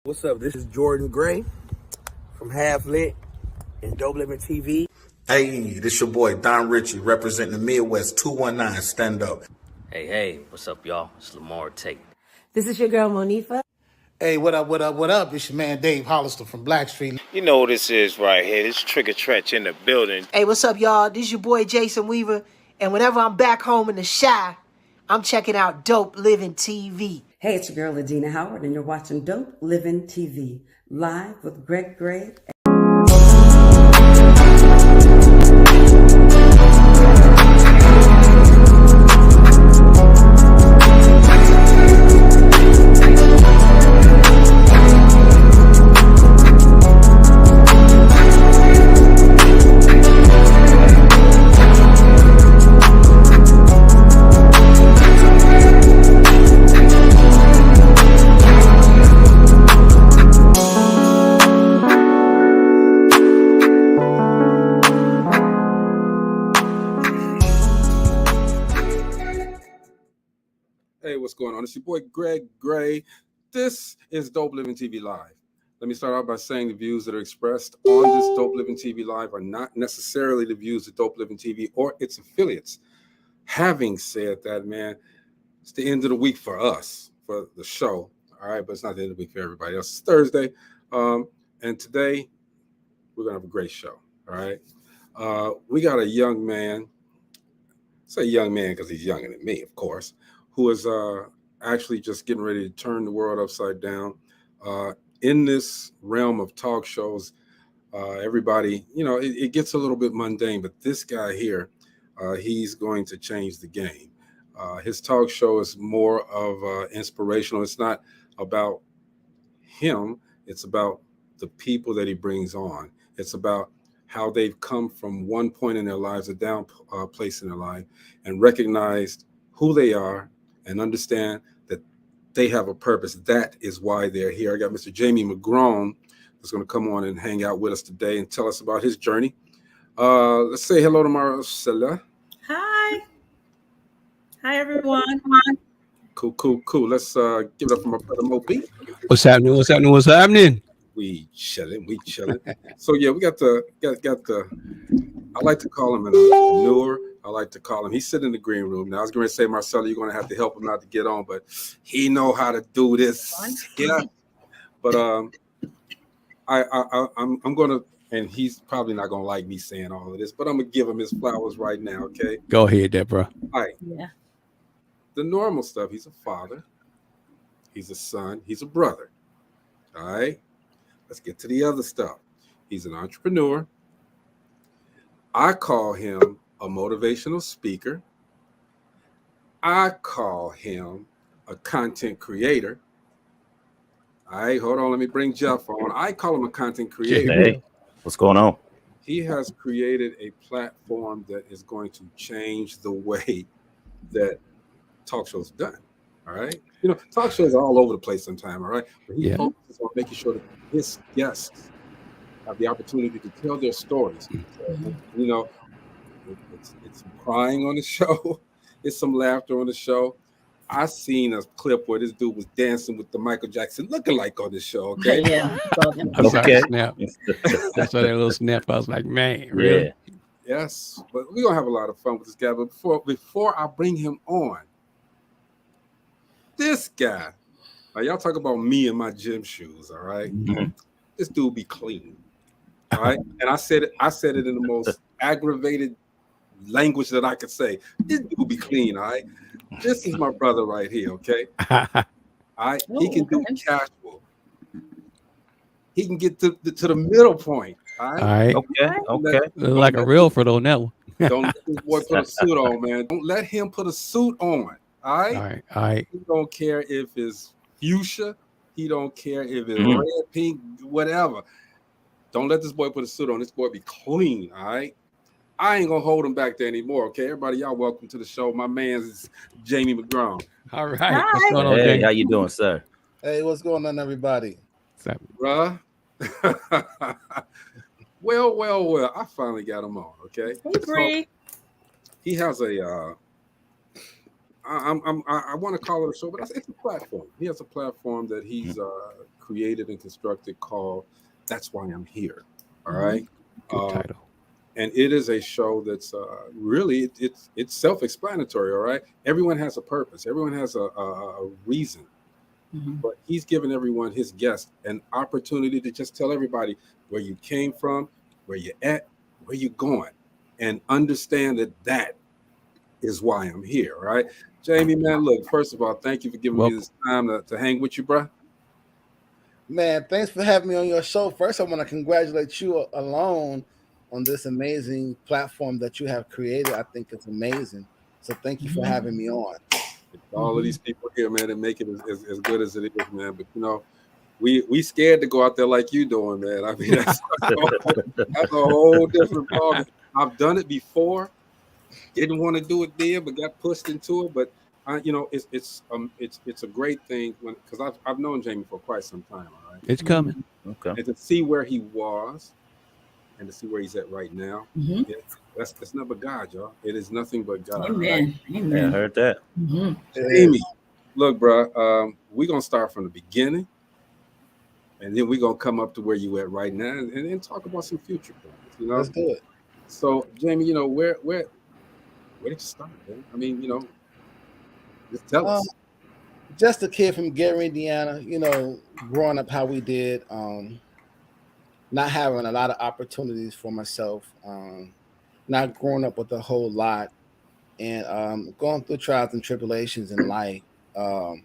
What's up? This is Jordan Gray from Half Lit and DopelivenTV. Hey, this your boy Don Ritchie representing the Midwest 219 Stand Up. Hey, what's up, y'all? It's Lamar Tate. This is your girl, Monifa. Hey, what up? It's your man Dave Hollister from Blackstreet. You know what this is right here. This Trigger Trench in the building. Hey, what's up, y'all? This is your boy Jason Weaver. And whenever I'm back home in the Chi, I'm checking out Dope Living TV. Hey, it's your girl, Adina Howard, and you're watching Dope Living TV, live with Greg Gray. Hey, what's going on? It's your boy Greg Gray. This is Dope Living TV Live. Let me start out by saying the views that are expressed on this Dope Living TV Live are not necessarily the views of Dope Living TV or its affiliates. Having said that, man, it's the end of the week for us, for the show. All right, but it's not the end of the week for everybody else. It's Thursday. And today we're going to have a great show. All right. We got a young man. I say young man because he's younger than me, of course, who is actually just getting ready to turn the world upside down. In this realm of talk shows, everybody, it gets a little bit mundane, but this guy here, he's going to change the game. His talk show is more of inspirational. It's not about him. It's about the people that he brings on. It's about how they've come from one point in their lives, a down place in their life, and recognized who they are, and understand that they have a purpose. That is why they're here. I got Mr. Jamie McGrone who's going to come on and hang out with us today and tell us about his journey. Let's say hello to Marcella. Hi, everyone. Cool. Let's give it up for my brother Moby. What's happening? We chilling. So yeah, we got the. I like to call him an entrepreneur. I like to call him. He's sitting in the green room. Now I was going to say, Marcella, you're going to have to help him out to get on, but he know how to do this. Yeah. But I'm going to, and he's probably not going to like me saying all of this, but I'm going to give him his flowers right now. Okay. Go ahead, Deborah. All right. Yeah. The normal stuff. He's a father. He's a son. He's a brother. All right. Let's get to the other stuff. He's an entrepreneur. I call him a motivational speaker. I call him a content creator. All right, hold on. Let me bring Jeff on. I call him a content creator. Hey, what's going on? He has created a platform that is going to change the way that talk shows are done. All right. Talk shows are all over the place sometimes. All right. But he focuses on making sure that his guests have the opportunity to tell their stories. It's some crying on the show. It's some laughter on the show. I seen a clip where this dude was dancing with the Michael Jackson lookalike on the show. Okay. Yeah. Okay. Snap. That's why that little snap. I was like, man, really? Yeah. Yes, but we're gonna have a lot of fun with this guy. But before I bring him on, this guy, y'all talk about me and my gym shoes. All right. Mm-hmm. This dude be clean. All right. And I said it in the most aggravated language that I could say. This dude be clean. All right. This is my brother right here. Okay. All right. He can do casual. He can get to the middle point. All right. Okay. Look like a real for on that one. Don't let this boy put a suit on, man. Don't let him put a suit on. All right. He don't care if it's fuchsia. He don't care if it's red, pink, whatever. Don't let this boy put a suit on. This boy be clean. All right. I ain't gonna hold him back there anymore. Okay, everybody, y'all welcome to the show. My man's Jamie McGrone. All right. What's going on, Hey, how you doing, sir? Hey, what's going on, everybody? Bruh. Well. I finally got him on. Okay. Hey, Bree. He has a I want to call it a show, but it's a platform. He has a platform that he's created and constructed called "That's Why I'm Here." All right. Good title. And it is a show that's really it's self-explanatory. All right. Everyone has a purpose. Everyone has a reason. But he's given everyone, his guests, an opportunity to just tell everybody where you came from, where you're at, where you're going, and understand that is why I'm here. All right. Jamie, man, look, first of all, thank you for giving me this time to hang with you, bro. Man, thanks for having me on your show. First, I want to congratulate you alone on this amazing platform that you have created. I think it's amazing. So thank you for having me on. All of these people here, man, and make it as good as it is, man. But, you know, we scared to go out there like you doing, man. I mean, that's a whole different problem. I've done it before. Didn't want to do it then, but got pushed into it. But you know, it's a great thing because I've known Jamie for quite some time. All right, it's coming. Okay, and to see where he was, and to see where he's at right now, that's not but God, y'all. It is nothing but God. Amen. Right? Amen. yeah, I heard that. Jamie, look, bro, we're gonna start from the beginning, and then we're gonna come up to where you at right now, and then talk about some future plans. You know, Let's do it. So, Jamie, you know, where did you start, man? I mean, you know, just tell us. Just a kid from Gary, Indiana, you know, growing up how we did, not having a lot of opportunities for myself, not growing up with a whole lot, and going through trials and tribulations in life. As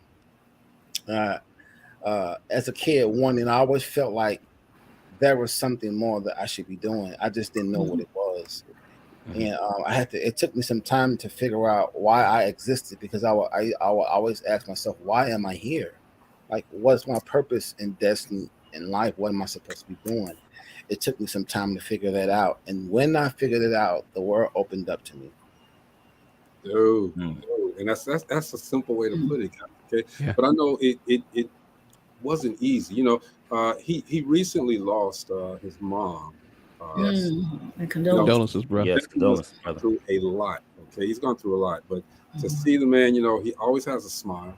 a kid, I always felt like there was something more that I should be doing. I just didn't know what it was. And it took me some time to figure out why I existed, because I would always ask myself, why am I here? Like, what's my purpose and destiny in life? What am I supposed to be doing? It took me some time to figure that out. And when I figured it out, the world opened up to me. Dude. And that's a simple way to put it. Okay. Yeah. But I know it wasn't easy. You know, he recently lost his mom. Condolences, bro. Yes, condolences, brother. Through a lot. Okay, he's gone through a lot, but to see the man, you know, he always has a smile.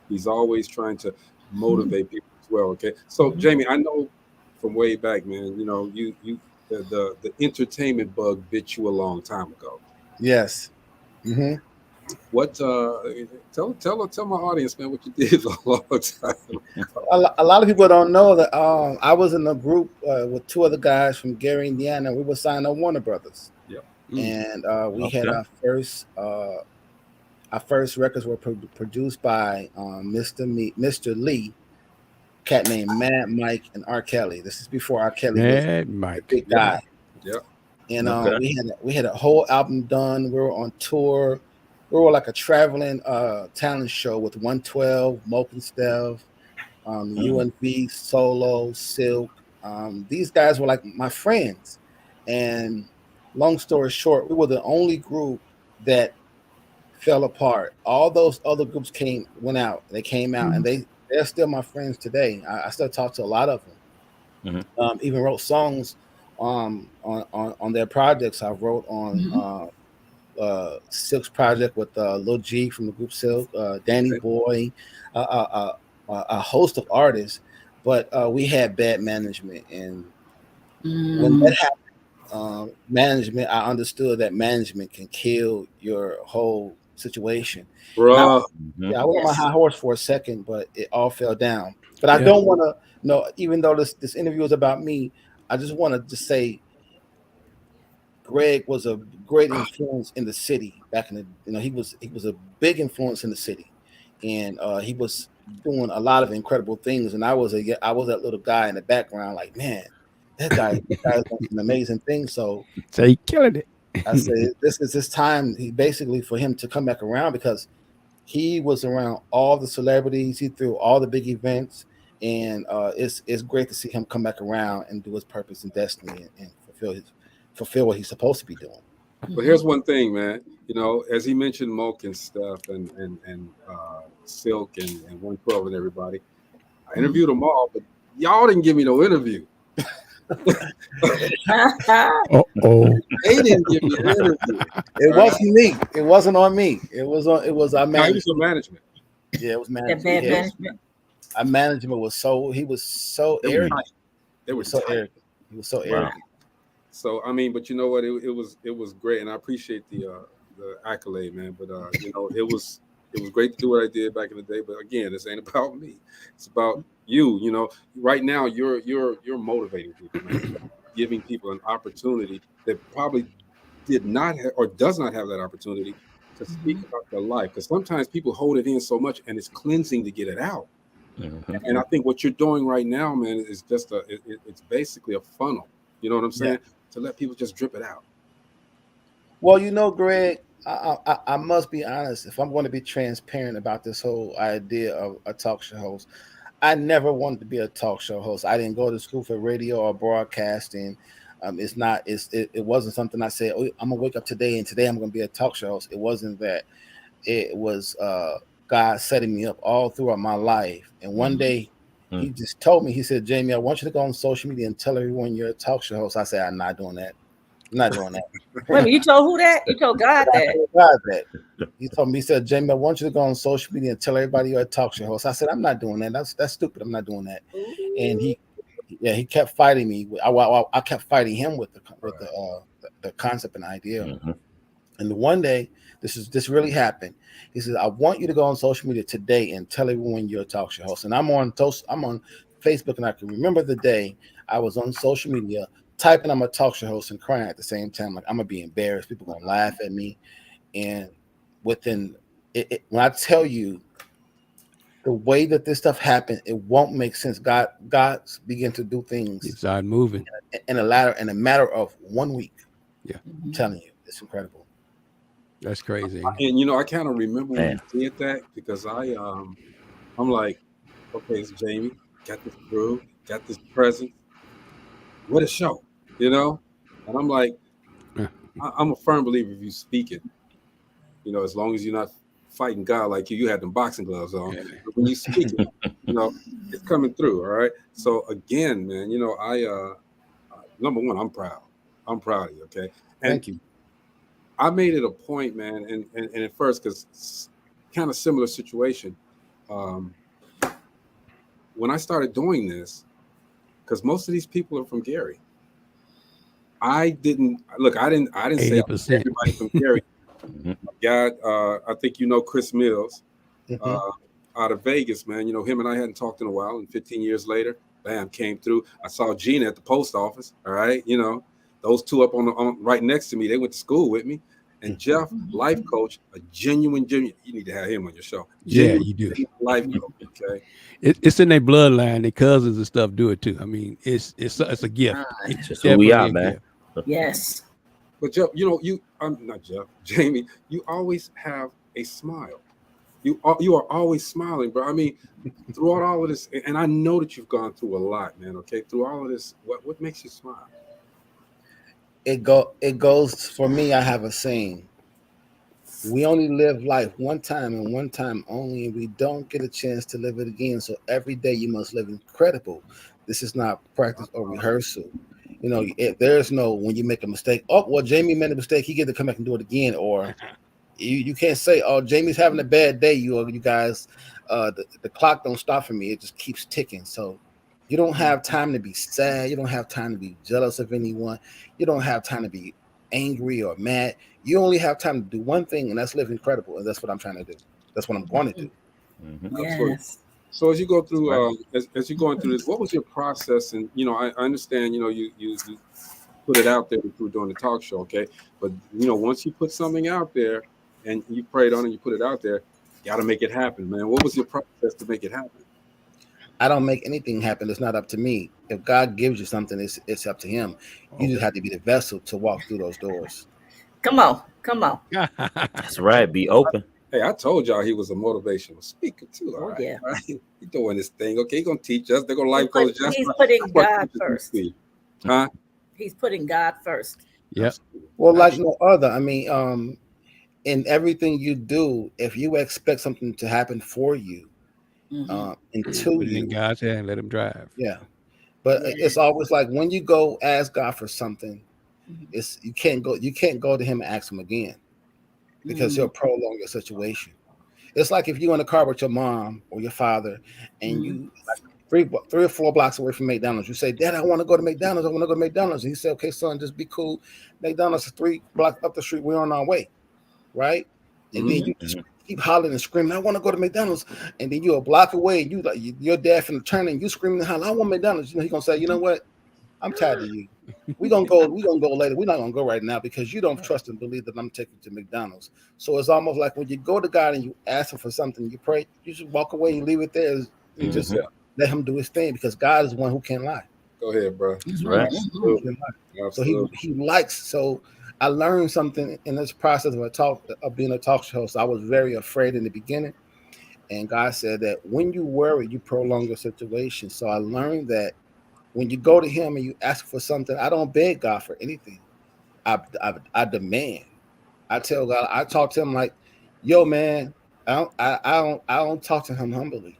He's always trying to motivate people as well. Okay, so Jamie, I know from way back, man. You know, the entertainment bug bit you a long time ago. Yes. What? Tell my audience, man, what you did a long time ago. A lot of people don't know that I was in a group with two other guys from Gary, Indiana. We were signed on Warner Brothers. Yeah. And we had our first records were produced by Mr. Lee, cat named Mad Mike and R. Kelly. This is before R. Kelly was Mike, big guy. Yeah. And we had a whole album done. We were on tour. We were like a traveling talent show with 112, Moke and Steph, UNV, Solo, Silk. These guys were like my friends. And long story short, we were the only group that fell apart. All those other groups went out. They came out, and they're still my friends today. I still talk to a lot of them. Even wrote songs on their projects. I wrote on Silk's project with Lil G from the group Silk, Danny Boy, a host of artists. But we had bad management, and when that happened, management, I understood that management can kill your whole situation. Bro, I went on my high horse for a second, but it all fell down. But I don't want to know, even though this interview is about me, I just want to say Greg was a great influence in the city back in the, he was a big influence in the city, and he was doing a lot of incredible things. And I was that little guy in the background, like, man, that guy's doing an amazing thing. So he killing it. I said, this is his time. He basically for him to come back around, because he was around all the celebrities. He threw all the big events, and it's great to see him come back around and do his purpose and destiny and fulfill what he's supposed to be doing. But here's one thing, man. You know, as he mentioned, Moke and stuff, and Silk and 112 and everybody, I interviewed them all, but y'all didn't give me no interview. They didn't give me an interview. It wasn't me. It wasn't on me. It was our No, it was management. your management. Yeah, it was That management. bad Yeah, management. our management was so he was so They were arrogant. tight. They were So tight. arrogant. He was so Wow. arrogant. So I mean, but you know what? It was great, and I appreciate the accolade, man. But you know, it was great to do what I did back in the day. But again, this ain't about me. It's about you. You know, right now you're motivating people, man. Giving people an opportunity that probably did not have, or does not have that opportunity to speak about their life. Because sometimes people hold it in so much, and it's cleansing to get it out. And I think what you're doing right now, man, is just it's basically a funnel. You know what I'm saying? To let people just drip it out. Well, you know, Greg, I must be honest. If I'm going to be transparent about this whole idea of a talk show host, I never wanted to be a talk show host. I didn't go to school for radio or broadcasting. It wasn't something I said, oh, I'm gonna wake up today and today I'm gonna be a talk show host. It wasn't that. It was God setting me up all throughout my life. And one day he just told me, he said, Jamie, I want you to go on social media and tell everyone you're a talk show host. I said, I'm not doing that. I'm not doing that. Wait a minute, you told who that? You told God I that. told God that. He told me, he said, Jamie, I want you to go on social media and tell everybody you're a talk show host. I said, I'm not doing that. That's stupid. I'm not doing that. And he kept fighting me. I kept fighting him with the concept and idea. And one day, this really happened. He said, I want you to go on social media today and tell everyone you're a talk show host. And I'm on Facebook, and I can remember the day I was on social media typing I'm a talk show host and crying at the same time. Like, I'm gonna be embarrassed. People gonna laugh at me. And when I tell you the way that this stuff happened, it won't make sense. God's begin to do things. It started moving in a matter of 1 week. Yeah, I'm telling you, it's incredible. That's crazy. And you know, I kind of remember when you did that, because I'm like, okay, it's Jamie, got this groove, got this presence. What a show, you know? And I'm like, I'm a firm believer if you speak it, you know, as long as you're not fighting God like you had them boxing gloves on. But when you speak it, you know, it's coming through. All right. So again, man, you know, I number one, I'm proud. I'm proud of you. Okay. And thank you. I made it a point, man, and at first, because kind of similar situation. When I started doing this, because most of these people are from Gary. I didn't say 80%. everybody from Gary. Got I think you know Chris Mills out of Vegas, man. You know him and I hadn't talked in a while, and 15 years later, bam, came through. I saw Gina at the post office. All right, you know those two up on right next to me. They went to school with me. And Jeff, life coach, a genuine. You need to have him on your show. Genuine, you do. Life coach, okay. It's in their bloodline. Their cousins and stuff do it too. I mean, it's a gift. It's just who we are, man. Yes. But Jeff, you know, I'm not Jeff, Jamie. You always have a smile. You are always smiling, bro. I mean, throughout all of this, and I know that you've gone through a lot, man. Okay, through all of this, what makes you smile? It goes for me. I have a saying: we only live life one time and one time only, and we don't get a chance to live it again. So every day you must live incredible. This is not practice or rehearsal. You know, there's no when you make a mistake. Oh, well, Jamie made a mistake. He get to come back and do it again. Or you can't say, oh, Jamie's having a bad day. You guys, the clock don't stop for me. It just keeps ticking. So you don't have time to be sad. You don't have time to be jealous of anyone. You don't have time to be angry or mad. You only have time to do one thing, and that's live incredible. And that's what I'm trying to do. That's what I'm going to do. Yes. So as you go through, as you're going through this, what was your process? And you know, I understand. You know, you put it out there through doing the talk show, okay? But you know, once you put something out there and you prayed on it, you put it out there, you got to make it happen, man. What was your process to make it happen? I don't make anything happen. It's not up to me. If God gives you something, it's up to Him. You just have to be the vessel to walk through those doors. Come on. That's right. Be open. Hey, I told y'all he was a motivational speaker too. All right, yeah. Right? He's doing this thing. Okay, he's gonna teach us. They're gonna life coach us. He's putting God first. Huh? He's putting God first. Yep. Well, like no other. I mean, in everything you do, if you expect something to happen for you, into Put it in God's hand, let Him drive. Yeah. But Yeah. it's always like when you go ask God for something, it's you can't go to him and ask him again because he'll prolong your situation. It's like if you're in a car with your mom or your father and you like three or four blocks away from McDonald's, you say, Dad, I want to go to McDonald's. I want to go to McDonald's. And he said, okay, son, just be cool. McDonald's is 3 blocks up the street. We're on our way. Right. And then you just keep hollering and screaming, I want to go to McDonald's. And then you're a block away and you like your dad from the turn and you screaming and hollering, I want McDonald's. You know, he's gonna say, you know what? I'm tired of you. We're gonna go later. We're not gonna go right now because you don't trust and believe that I'm taking you to McDonald's. So it's almost like when you go to God and you ask him for something, you pray, you should walk away and leave it there and just let him do his thing because God is the one who can't lie. Go ahead, bro. That's right. Absolutely. So he likes. So I learned something in this process of being a talk show host. I was very afraid in the beginning, and God said that when you worry, you prolong your situation. So I learned that when you go to him and you ask for something, I don't beg God for anything. I demand. I tell God, I talk to him like, yo, man, I don't talk to him humbly.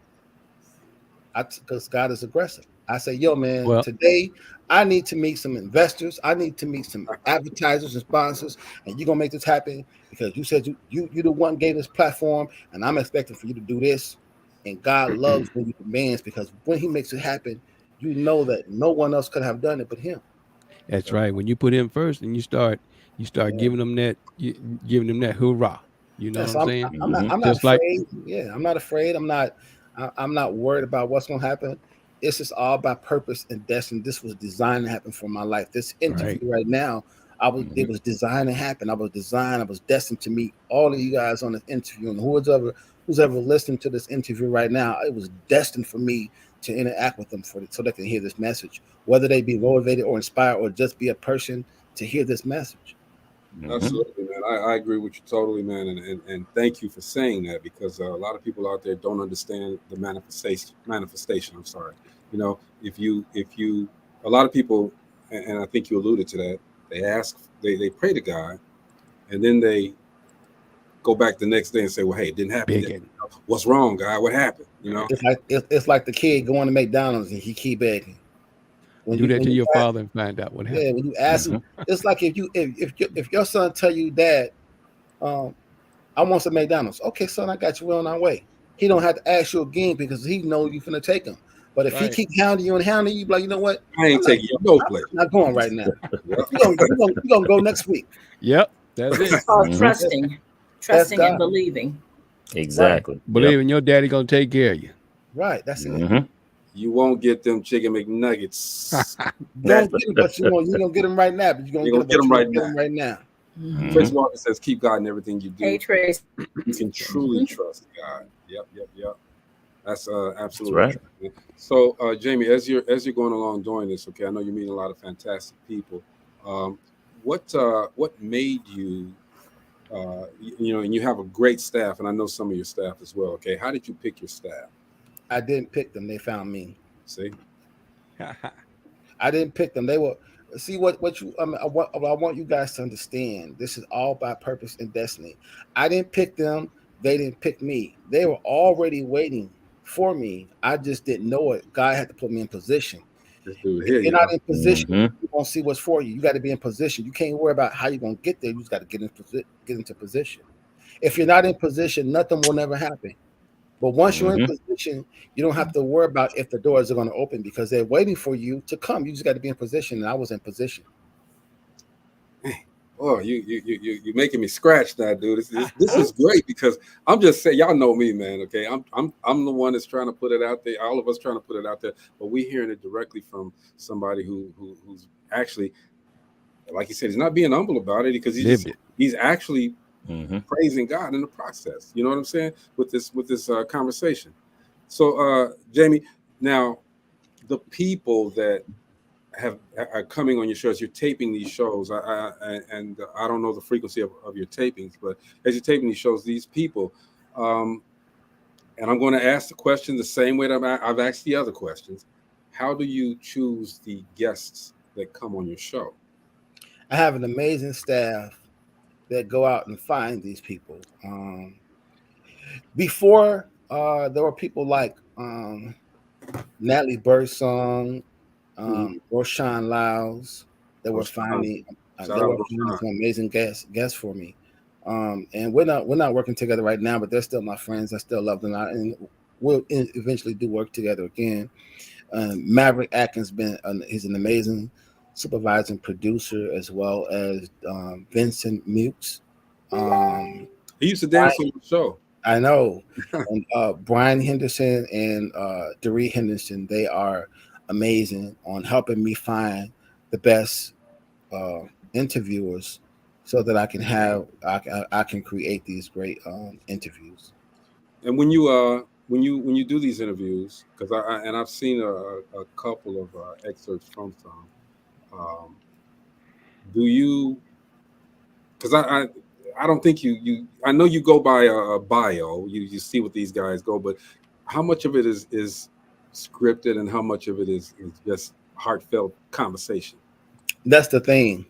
Because God is aggressive. I say, yo, man, today I need to meet some investors. I need to meet some advertisers and sponsors, and you're gonna make this happen because you said you the one gave this platform, and I'm expecting for you to do this. And God loves when you demands because when he makes it happen, you know that no one else could have done it but him. That's right. When you put him first and you start giving them that hoorah. You know Yes, what I'm saying? I'm not Just like afraid. Yeah, I'm not afraid. I'm not worried about what's gonna happen. It's just all about purpose and destiny. This was designed to happen for my life. This interview right now, it was designed to happen. I was destined to meet all of you guys on this interview, and who's ever listening to this interview right now, it was destined for me to interact with them so they can hear this message, whether they be motivated or inspired or just be a person to hear this message. Absolutely, man. I agree with you totally, man. And thank you for saying that because a lot of people out there don't understand the manifestation. I'm sorry. You know, if you, a lot of people, and I think you alluded to that, they pray to God, and then they go back the next day and say, well, hey, it didn't happen. What's wrong, God? What happened? You know, it's like the kid going to McDonald's and he keep begging. Do that to your father and find out what happened. Yeah, when you ask him, it's like if your son tell you, Dad, I want some McDonald's. Okay, son, I got you. We're on our way. He don't have to ask you again because he knows you finna take him. But if he keep hounding you, you be like, you know what? I ain't taking you no place. I'm not going right now. You're gonna go next week. Yep, that's it. It's called trusting and believing. Exactly. Right. Believing your daddy gonna take care of you. Right. That's it. You won't get them chicken McNuggets. Don't get them, but you're gonna get them right now. But you're gonna get them right now. Trace Walker says, "Keep God in everything you do. Hey, Trace, you can truly trust God." Yep. That's absolutely right. True. So, Jamie, as you're going along doing this, okay, I know you're meeting a lot of fantastic people. What made you, and you have a great staff, and I know some of your staff as well. Okay, how did you pick your staff? I didn't pick them; they found me. See, I didn't pick them. They were. See what you. I want you guys to understand. This is all by purpose and destiny. I didn't pick them. They didn't pick me. They were already waiting for me. I just didn't know it. God had to put me in position. If you're not in position, you won't see what's for you. You got to be in position. You can't worry about how you're gonna get there. You just got to get into position. If you're not in position, nothing will never happen. But once you're in position, you don't have to worry about if the doors are going to open because they're waiting for you to come. You just got to be in position, and I was in position. Oh, you're making me scratch now, dude. This is great because I'm just saying, y'all know me, man. Okay, I'm the one that's trying to put it out there. All of us trying to put it out there, but we hearing it directly from somebody who's actually, like you said, he's not being humble about it because he's actually praising God in the process. You know what I'm saying with this conversation. So, Jamie, now the people that are coming on your shows, you're taping these shows. I don't know the frequency of your tapings, but as you're taping these shows, these people, and I'm going to ask the question the same way that I've asked the other questions. How do you choose the guests that come on your show? I have an amazing staff that go out and find these people. Before there were people like Natalie Birdsong, Roshan Lyles. They were finding some amazing guests for me. And we're not working together right now, but they're still my friends. I still love them, and we'll eventually do work together again. Maverick Atkins he's an amazing supervising producer, as well as Vincent Mukes. He used to dance on the show. I know. And Brian Henderson and Doree Henderson, they are amazing on helping me find the best interviewers, so that I can create these great interviews. And when you do these interviews, because I've seen a couple of excerpts from some, do you? Because I don't think you I know you go by a bio. You see what these guys go, but how much of it is scripted and how much of it is just heartfelt conversation? That's the thing.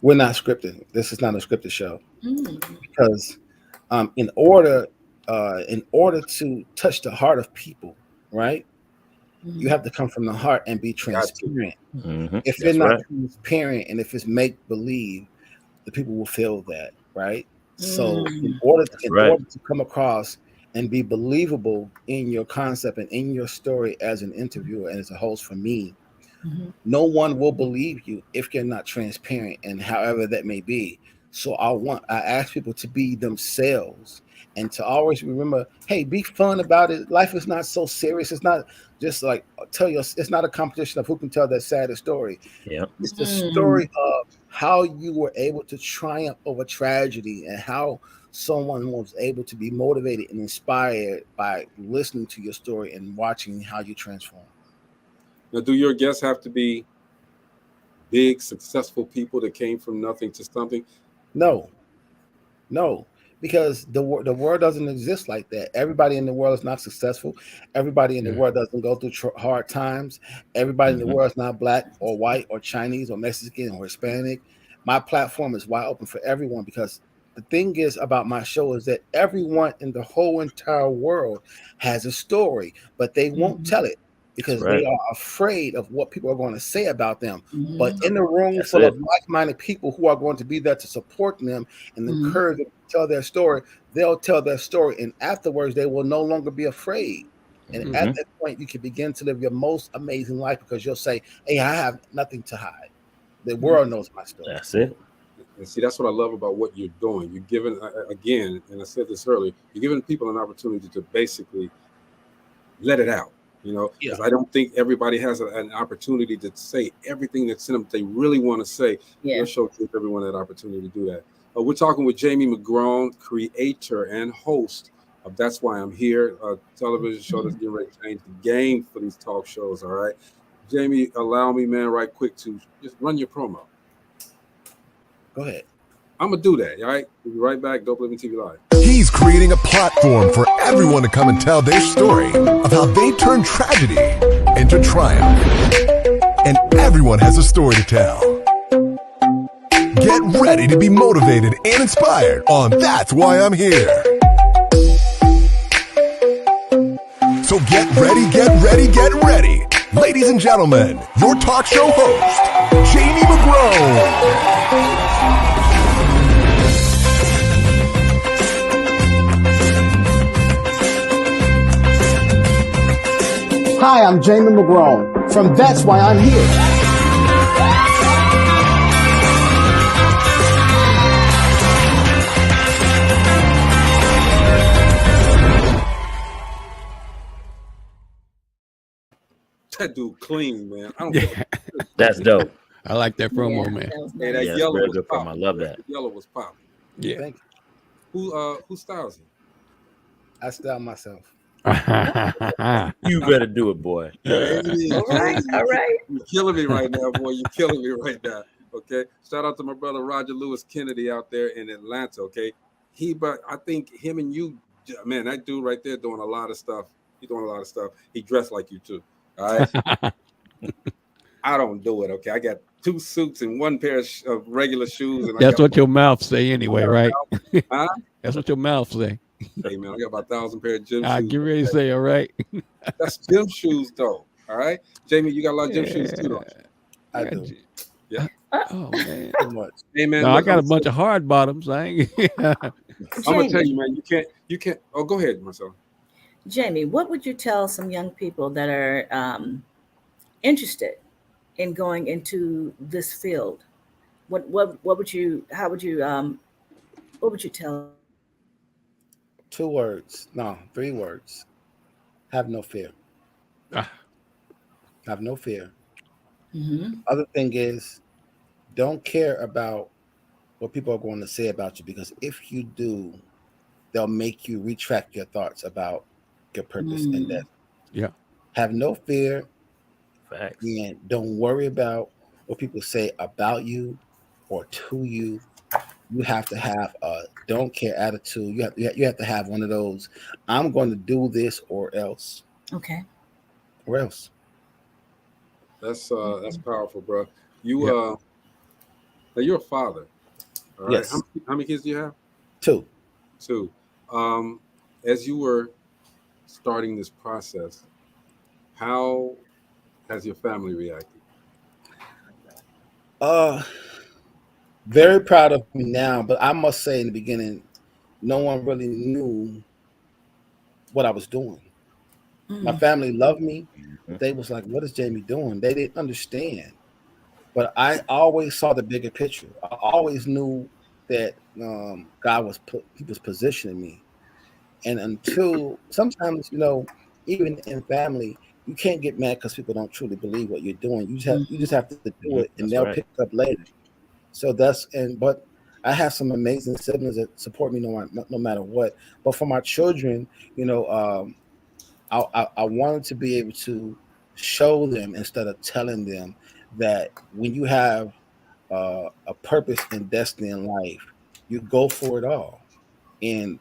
We're not scripted. This is not a scripted show, because in order to touch the heart of people, right? You have to come from the heart and be transparent. If you're not transparent and if it's make believe, the people will feel that, right? So in order to come across and be believable in your concept and in your story as an interviewer and as a host for me, no one will believe you if you're not transparent, and however that may be. So I ask people to be themselves and to always remember, hey, be fun about it. Life is not so serious. It's not just like it's not a competition of who can tell that saddest story. Yeah. It's the story of how you were able to triumph over tragedy and how someone was able to be motivated and inspired by listening to your story and watching how you transform. Now, do your guests have to be big, successful people that came from nothing to something? No, because the world doesn't exist like that. Everybody in the world is not successful. Everybody in the world doesn't go through hard times. Everybody in the world is not black or white or Chinese or Mexican or Hispanic. My platform is wide open for everyone, because the thing is about my show is that everyone in the whole entire world has a story, but they won't tell it, because they are afraid of what people are going to say about them. But in the room full of like-minded people who are going to be there to support them and encourage them to tell their story, they'll tell their story. And afterwards, they will no longer be afraid. And at that point, you can begin to live your most amazing life, because you'll say, hey, I have nothing to hide. The world knows my story. That's it. And see, that's what I love about what you're doing. You're giving, again, and I said this earlier, you're giving people an opportunity to basically let it out. You know, because I don't think everybody has an opportunity to say everything that's in them they really want to say. Your show gives everyone that opportunity to do that. We're talking with Jamie McGrone, creator and host of That's Why I'm Here, a television show that's getting ready to change the game for these talk shows. All right, Jamie, allow me, man, right quick to just run your promo. Go ahead. I'm gonna do that. All right, we'll be right back. Dope Living TV Live. He's creating a platform for everyone to come and tell their story of how they turned tragedy into triumph. And everyone has a story to tell. Get ready to be motivated and inspired on That's Why I'm Here. So get ready, get ready, get ready. Ladies and gentlemen, your talk show host, Jamie McGrone. Hi, I'm Jamie McGrone from That's Why I'm Here. That dude clean, man. I don't That's dope. I like that promo, man. Hey, that yellow was good promo. I love that. The yellow was popping. Yeah. Thank you. Who styles you? I style myself. You better do it, boy. All right. You're killing me right now, boy. You're killing me right now. Okay. Shout out to my brother Roger Lewis Kennedy out there in Atlanta. Okay. I think him and you, man, that dude right there doing a lot of stuff. He's doing a lot of stuff. He dressed like you too. All right. I don't do it. Okay. I got 2 suits and 1 pair of regular shoes. And that's what your mouth say anyway, right? Huh? That's what your mouth say. Hey man, I got about 1,000 pair of gym shoes. I get ready to say, all right. That's gym shoes though. All All right, Jamie, you got a lot of gym shoes too, don't you? I do. Yeah. Oh man. Pretty much. Hey man, No, I look, got a bunch of hard bottoms. I ain't. I'm gonna tell you, man. You can't. Oh, go ahead, Marcel. Jamie, what would you tell some young people that are interested in going into this field? What would you? How would you? What would you tell? 2 words. No, 3 words. Have no fear. Have no fear. Mm-hmm. Other thing is, don't care about what people are going to say about you, because if you do, they'll make you retract your thoughts about your purpose and destiny. Yeah. Have no fear. Facts. And don't worry about what people say about you or to you. You have to have a don't care attitude. You have to have one of those, I'm going to do this or else. Okay. Or else. That's powerful, bro. Now you're a father. All right. Yes. How many kids do you have? 2. 2. As you were starting this process, how has your family reacted? Very proud of me now, but I must say in the beginning, no one really knew what I was doing. My family loved me. They was like, what is Jamie doing? They didn't understand. But I always saw the bigger picture. I always knew that God was positioning me. And until sometimes, even in family, you can't get mad because people don't truly believe what you're doing. You just have to do it, and they'll pick up later. So but I have some amazing siblings that support me no matter what. But for my children, I wanted to be able to show them, instead of telling them, that when you have a purpose and destiny in life, you go for it all. And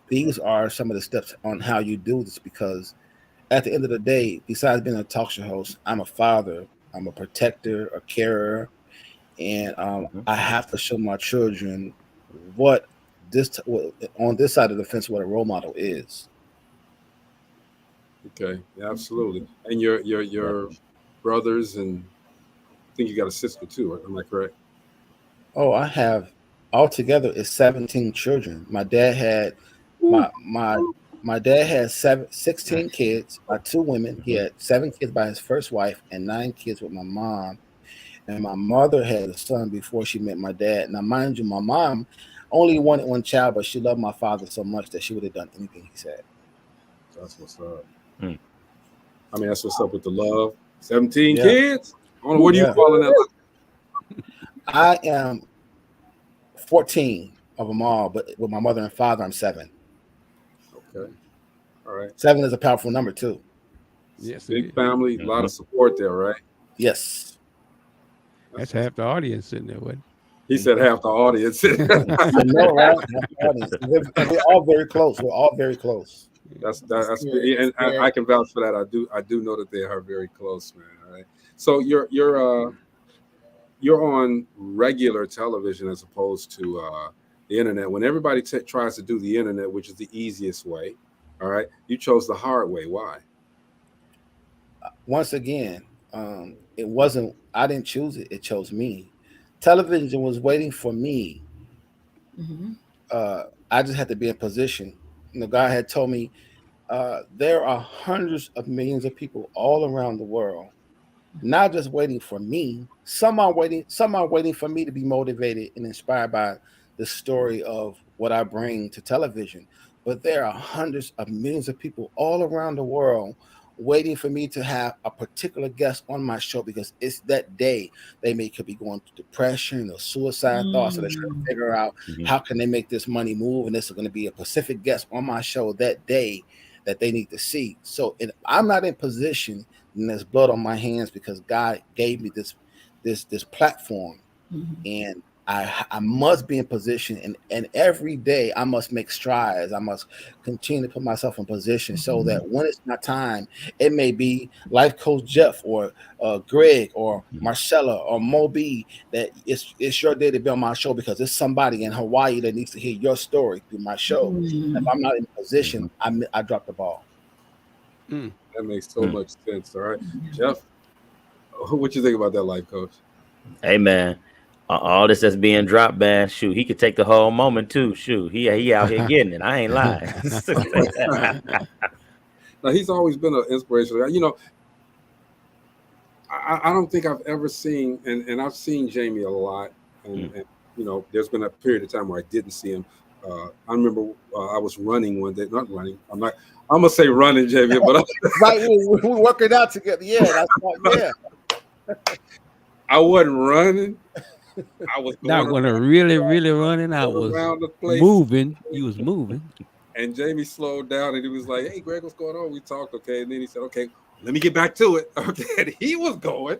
these are some of the steps on how you do this, because at the end of the day, besides being a talk show host, I'm a father, I'm a protector, a carer, and I have to show my children what on this side of the fence, what a role model is. Okay, yeah, absolutely. And your brothers, and I think you got a sister too. Am I correct? Oh, I have altogether is 17 children. My dad had my dad had 16 kids by 2 women. He had 7 kids by his first wife and 9 kids with my mom. And my mother had a son before she met my dad. Now, mind you, my mom only wanted 1 child, but she loved my father so much that she would have done anything he said. That's what's up. I mean, that's what's up with the love. 17 Yeah. kids? What do you call in that? I am 14 of them all, but with my mother and father, I'm 7. Okay. All right. 7 is a powerful number too. Yes. Big family, a lot of support there, right? Yes. That's half the audience sitting there. What? He said half the audience. I know, right? Half the audience. We're all very close. We're all very close. That's and I can vouch for that. I do know that they are very close, man. All right. So you're on regular television as opposed to the internet. When everybody tries to do the internet, which is the easiest way, all right, you chose the hard way. Why? Once again, it wasn't. I didn't choose it. It chose me. Television was waiting for me. I just had to be in position. God had told me there are hundreds of millions of people all around the world, not just waiting for me. Some are waiting for me to be motivated and inspired by the story of what I bring to television. But there are hundreds of millions of people all around the world waiting for me to have a particular guest on my show, because it's that day could be going through depression or suicide thoughts, so they're trying to figure out how can they make this money move, and this is going to be a specific guest on my show that day that they need to see. So I'm not in position, and there's blood on my hands, because God gave me this platform, and I must be in position, and every day I must make strides. I must continue to put myself in position so that when it's my time, it may be Life Coach Jeff or Greg or Marcella or Moby, that it's your day to be on my show, because there's somebody in Hawaii that needs to hear your story through my show. If I'm not in position, I drop the ball. That makes so much sense. All right, Jeff, what you think about that, life coach? Hey man, all this that's being dropped, man. Shoot, he could take the whole moment too. Shoot, he out here getting it. I ain't lying. Now he's always been an inspirational guy. You know, I don't think I've ever seen, and I've seen Jamie a lot, and you know, there's been a period of time where I didn't see him. I remember I was running one day, not running. I'm gonna say running, Jamie, but right, we working out together. Yeah, that's right. Yeah. I wasn't running. I was not going to really running. I was around the place. Moving. You was moving. And Jamie slowed down and he was like, "Hey, Greg, what's going on?" We talked, okay. And then he said, "Okay, let me get back to it." Okay, and he was going.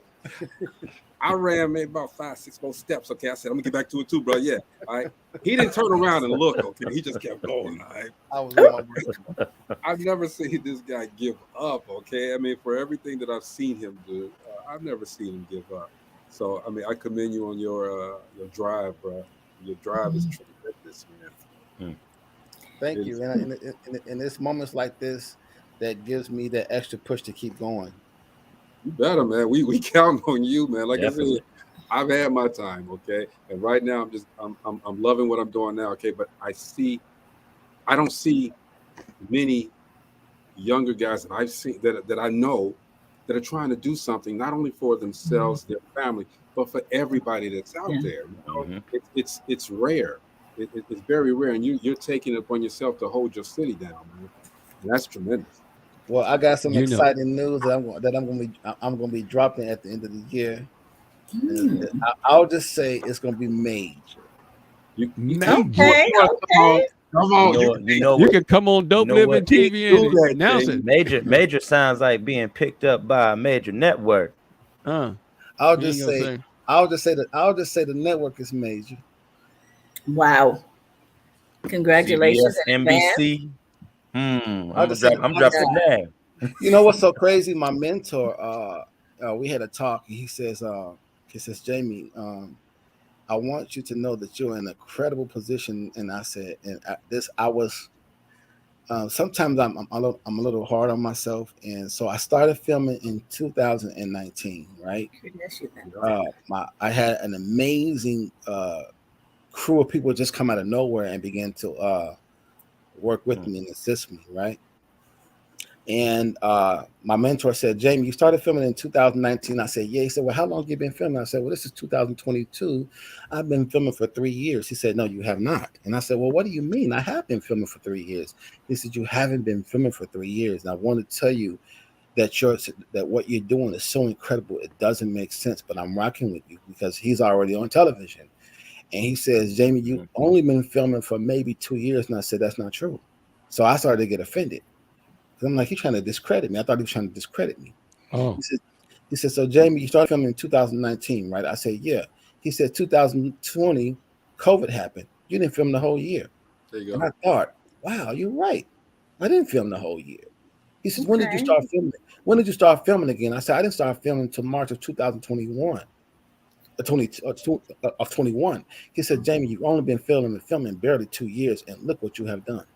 I ran maybe about 5-6 more steps. Okay, I said, "I'm gonna get back to it too, bro." Yeah, all right. He didn't turn around and look. Okay, he just kept going. All right. I've never seen this guy give up. Okay, I mean, for everything that I've seen him do, I've never seen him give up. So, I mean, I commend you on your drive, bro. Your drive is tremendous, man. Thank you. And it's moments like this that gives me that extra push to keep going. You better, man. We count on you, man. Like Definitely. I said, I've had my time, okay, and right now I'm loving what I'm doing now, okay. But I don't see many younger guys that I've seen that I know that are trying to do something not only for themselves, their family, but for everybody that's out there. You know? It's rare. It's very rare, and you're taking it upon yourself to hold your city down, man. And that's tremendous. Well, I got some exciting news that I'm gonna be dropping at the end of the year. I'll just say it's gonna be major. Okay. Come on. You can come on Dope Living TV and announce it. Major sounds like being picked up by a major network. I'll just say the network is major. Wow. Congratulations. CBS, NBC. I'm dropping that. You know what's so crazy? My mentor, we had a talk, and he says, Jamie, I want you to know that you're in a credible position. And I said, sometimes I'm a little hard on myself. And so I started filming in 2019, right? I had an amazing crew of people just come out of nowhere and begin to work with me and assist me, right? And my mentor said, Jamie, you started filming in 2019. I said, yeah. He said, well, how long have you been filming? I said, well, this is 2022. I've been filming for 3 years. He said, no, you have not. And I said, well, what do you mean? I have been filming for 3 years. He said, you haven't been filming for 3 years. And I want to tell you that what you're doing is so incredible. It doesn't make sense, but I'm rocking with you because he's already on television. And he says, Jamie, you've only been filming for maybe 2 years. And I said, that's not true. So I started to get offended. I'm like, he's trying to discredit me. I thought he was trying to discredit me. Oh. He said, so Jamie, you started filming in 2019, right? I said, yeah. He said, 2020, COVID happened. You didn't film the whole year. There you go. And I thought, wow, you're right. I didn't film the whole year. He says, when did you start filming? When did you start filming again? I said, I didn't start filming until March of 2021. 21. He said, Jamie, you've only been filming barely 2 years, and look what you have done.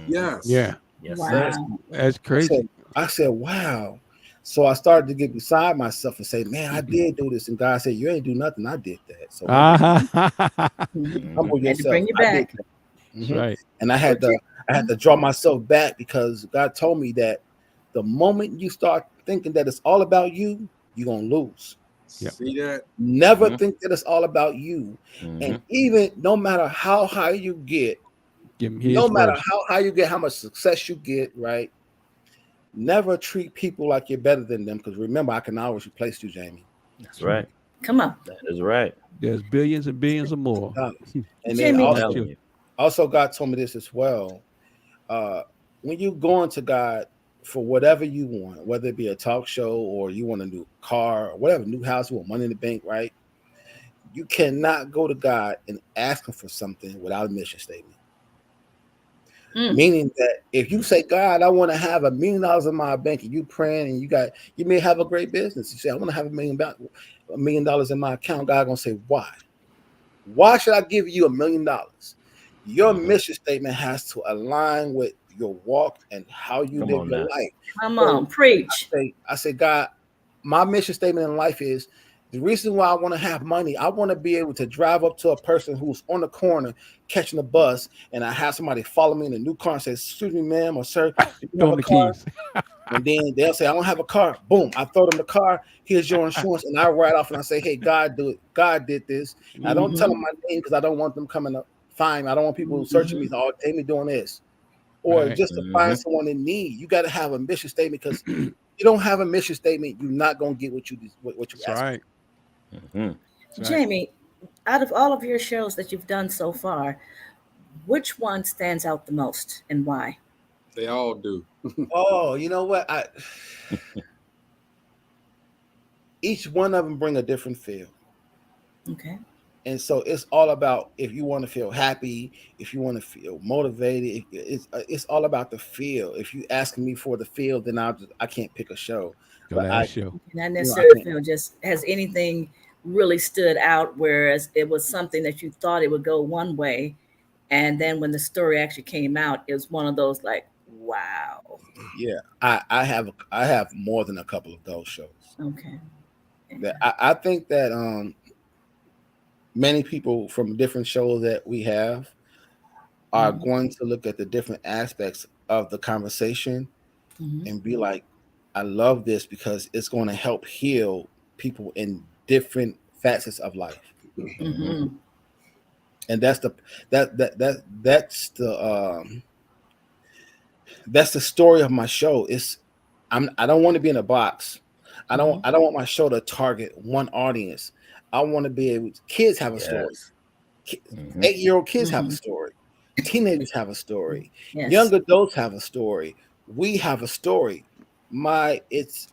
Yes. Yeah. Yes, Wow. sir. That's crazy. I said, wow. So I started to get beside myself and say, man, I did do this. And God said, you ain't do nothing. I did that. So humble yourself. Bring you back. That's right. And I had to draw myself back because God told me that the moment you start thinking that it's all about you, you're going to lose. Yep. See that? Never think that it's all about you. And even no matter how high you get, no matter how high you get, how much success you get, right? Never treat people like you're better than them. Because remember, I can always replace you, Jamie. That's right. Come on. That is right. There's billions and billions of more. And then also, God told me this as well. When you go into God for whatever you want, whether it be a talk show or you want a new car or whatever, new house, you want money in the bank, right? You cannot go to God and ask him for something without a mission statement. Meaning that if you say, God, I want to have $1 million in my bank, and you praying and you may have a great business. You say, I want to have $1 million in my account. God gonna say, why? Why should I give you $1 million? Your mission statement has to align with your walk and how you Come live on your now. life. Come on, preach. I say, God, my mission statement in life is the reason why I want to have money. I want to be able to drive up to a person who's on the corner catching a bus, and I have somebody follow me in a new car and say, "Excuse me, ma'am or sir, do you Throw have him a the car?" keys. And then they'll say, "I don't have a car." Boom, I throw them the car. Here's your insurance, and I write off and I say, "Hey, God do it. God did this." I don't tell them my name because I don't want them coming up find me. I don't want people searching me. Oh, Jamie doing this, or Right. just to find someone in need. You got to have a mission statement because you don't have a mission statement, you're not gonna get what you That's ask. right. Mm-hmm. Jamie, out of all of your shows that you've done so far, which one stands out the most and why? They all do. Oh, you know what? Each one of them bring a different feel. Okay. And so it's all about if you want to feel happy, if you want to feel motivated, it's all about the feel. If you asking me for the feel, then I can't pick a show. Your But last show. Not I necessarily can't- feel, just has anything really stood out, whereas it was something that you thought it would go one way, and then when the story actually came out, it was one of those like, wow. Yeah, I have more than a couple of those shows. Okay. That I think that many people from different shows that we have are going to look at the different aspects of the conversation and be like, I love this because it's going to help heal people in different facets of life. And that's the story of my show. I don't want to be in a box. I don't want my show to target one audience. I want to be able kids have a story. 8-year-old kids have a story. Teenagers have a story. Yes. Young adults have a story. We have a story. It's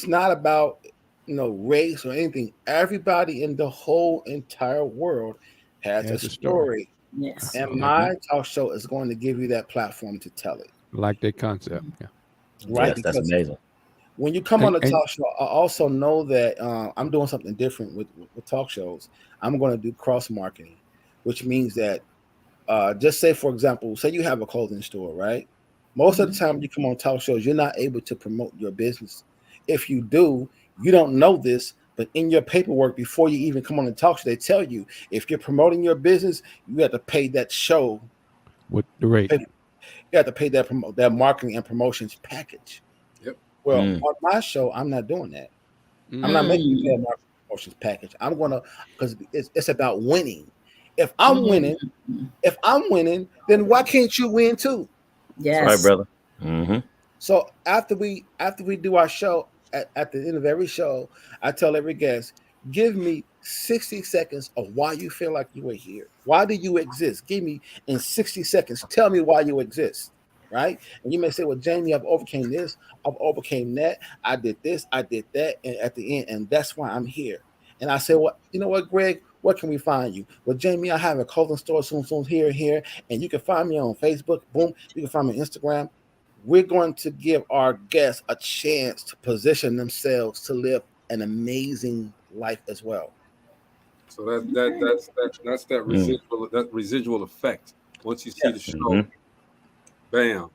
not about race or anything. Everybody in the whole entire world has a story. Yes. And my talk show is going to give you that platform to tell it. Like that concept. Yeah. Right. Yes, that's amazing. When you come on a talk show, I also know that I'm doing something different with talk shows. I'm going to do cross marketing, which means that just say, for example, say you have a clothing store, right? Most of the time you come on talk shows, you're not able to promote your business. If you do, you don't know this, but in your paperwork, before you even come on the talk show, they tell you if you're promoting your business, you have to pay that show with the rate. You have to pay that marketing and promotions package. Yep. Well, on my show, I'm not doing that. I'm not making you pay a marketing promotions package. I'm gonna because it's about winning. If I'm winning, then why can't you win too? Yes, that's right, brother. Mm-hmm. So after we do our show, at the end of every show, I tell every guest, give me 60 seconds of why you feel like you are here. Why do you exist? Give me in 60 seconds. Tell me why you exist. Right? And you may say, well, Jamie, I've overcame this. I've overcame that. I did this. I did that. And at the end, and that's why I'm here. And I say, well, you know what, Greg? Where can we find you? Well, Jamie, I have a clothing store soon, here. And you can find me on Facebook. Boom. You can find me on Instagram. We're going to give our guests a chance to position themselves to live an amazing life as well. So that's that residual effect. Once you see the show, bam!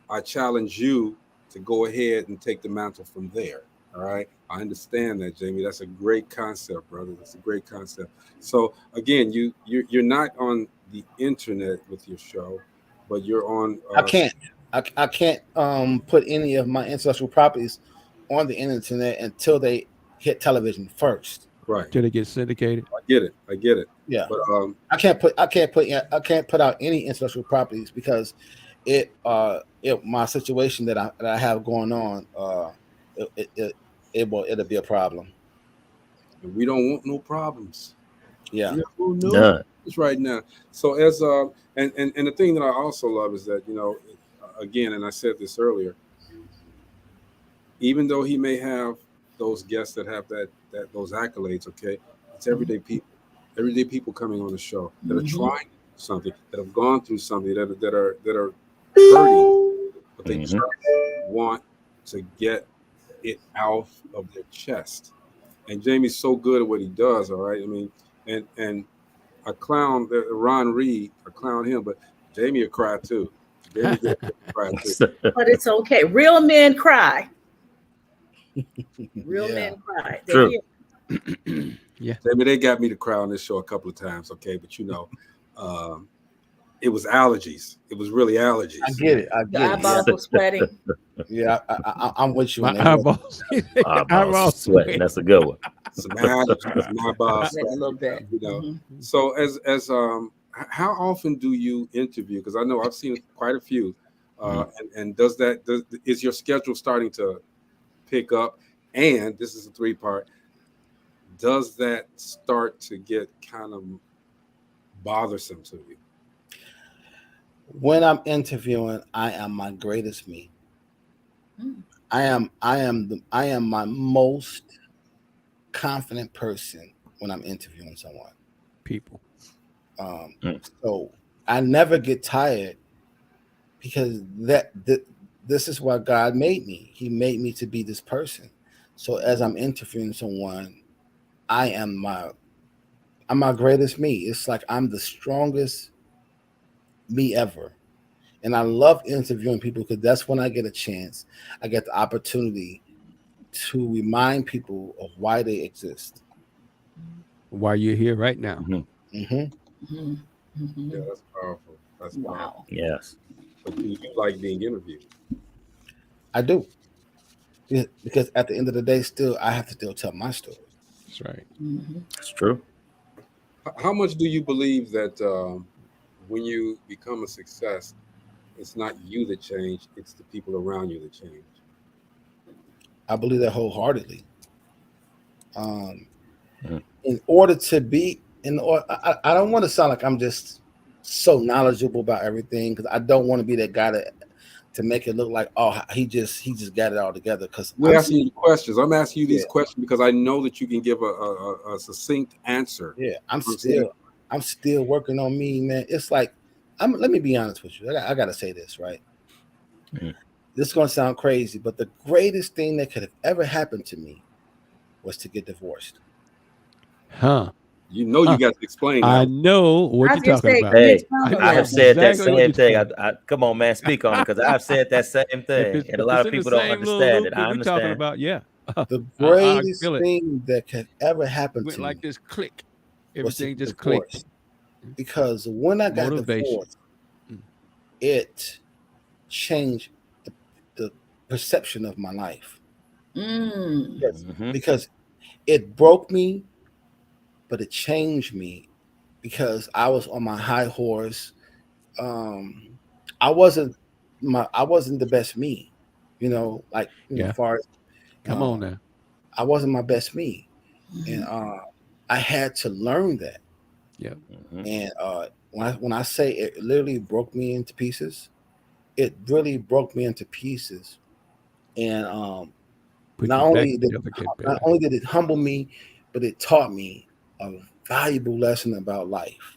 I challenge you to go ahead and take the mantle from there. All right, I understand that, Jamie. That's a great concept, brother. That's a great concept. So again, you're not on the internet with your show, but you're on. I can't put any of my intellectual properties on the internet until they hit television first. Right. Till they get syndicated. I get it. Yeah. But I can't put out any intellectual properties because my situation that I have going on it'll be a problem. We don't want no problems. Yeah. None. It's right now. So as and the thing that I also love is that, again, and I said this earlier, even though he may have those guests that have those accolades, okay, it's everyday people coming on the show that are trying something, that have gone through something, that are hurting, but they just want to get it out of their chest. And Jamie's so good at what he does, all right? I mean, and I clown Ron Reed, I clown him, but Jamie will cry too. Jamie gave me a cry too. But it's okay. Real men cry. Real Yeah. men cry. They True. hear. Yeah. Jamie, they got me to cry on this show a couple of times, okay? But it was allergies. It was really allergies. I get it. I Your get it. eyeballs were sweating. Yeah, I'm with you My on that. eyeballs. Eyeballs sweating. That's a good one. Some allergies, some eyeballs, Sweating a little bit. So as how often do you interview? Because I know I've seen quite a few. And is your schedule starting to pick up? And this is a 3-part. Does that start to get kind of bothersome to you? When I'm interviewing, I am my greatest me. I am my most confident person when I'm interviewing someone. People. So I never get tired because this is why God made me. He made me to be this person. So as I'm interviewing someone, I'm my greatest me. It's like I'm the strongest me ever. And I love interviewing people because that's when I get a chance. I get the opportunity to remind people of why they exist. Why you're here right now. Yeah, that's powerful. That's powerful. Yes. But do you like being interviewed? I do. Because at the end of the day, still, I have to still tell my story. That's right. It's true. How much do you believe that when you become a success, it's not you that change, it's the people around you that change? I believe that wholeheartedly. In order to be, I don't want to sound like I'm just so knowledgeable about everything because I don't want to be that guy to make it look like, oh, he just got it all together. Because we're asking you questions. I'm asking you these questions because I know that you can give a succinct answer. Yeah, I'm still working on me, man. It's like, let me be honest with you. I got to say this, right? This is going to sound crazy, but the greatest thing that could have ever happened to me was to get divorced. Huh. You know, you got to explain that. I know what you're talking about. Hey, I have said that exactly same thing. Come on, man, speak on it because I've said that same thing, and a lot of people don't understand it. I understand. Talking about, yeah. The greatest thing that could ever happen to me like this click. was Everything just divorce. clicked. Because when I got divorced, it changed the perception of my life. Because it broke me, but it changed me because I was on my high horse. I wasn't the best me, as far as come on now. I wasn't my best me. And I had to learn that. Yeah. And when I say it literally broke me into pieces, it really broke me into pieces. And not only did it humble me, but it taught me a valuable lesson about life.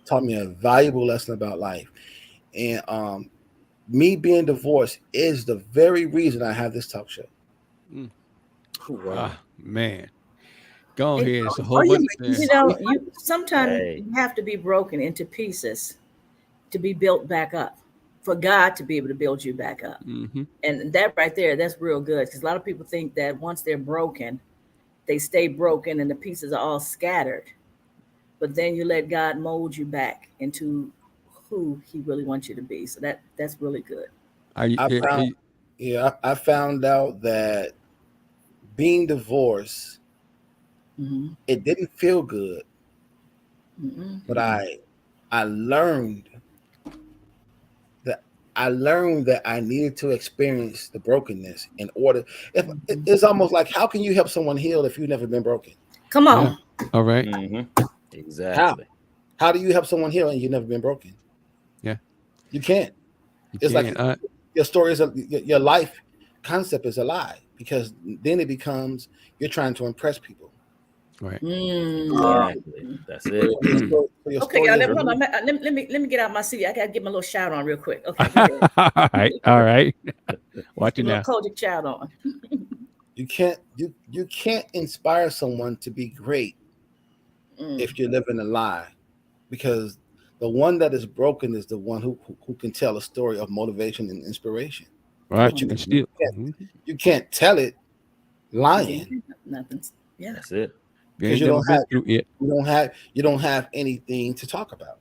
Taught me a valuable lesson about life. And me being divorced is the very reason I have this talk show. Wow. Man. Go ahead. It's a whole Or bunch sometimes you have to be broken into pieces to be built back up, for God to be able to build you back up. And that right there, that's real good. Because a lot of people think that once they're broken, they stay broken and the pieces are all scattered. But then you let God mold you back into who he really wants you to be. So that's really good. I found out that being divorced, it didn't feel good, but I learned that I needed to experience the brokenness in order. It's almost like, how can you help someone heal if you've never been broken? Come on. Yeah. All right. Exactly. How do you help someone heal and you've never been broken? Yeah. You can't. Like your story is your life concept is a lie, because then it becomes you're trying to impress people. Right. Exactly. That's it. Okay, y'all. Let me get out my seat. I gotta get my little shout on real quick. Okay. All right. Watch it now. Kojic shout on. You can't inspire someone to be great if you're living a lie, because The one that is broken is the one who can tell a story of motivation and inspiration. Right. But And still, you can't tell it lying. Nothing's. Yeah. That's it. you Because ain't never been through it. you don't have anything to talk about.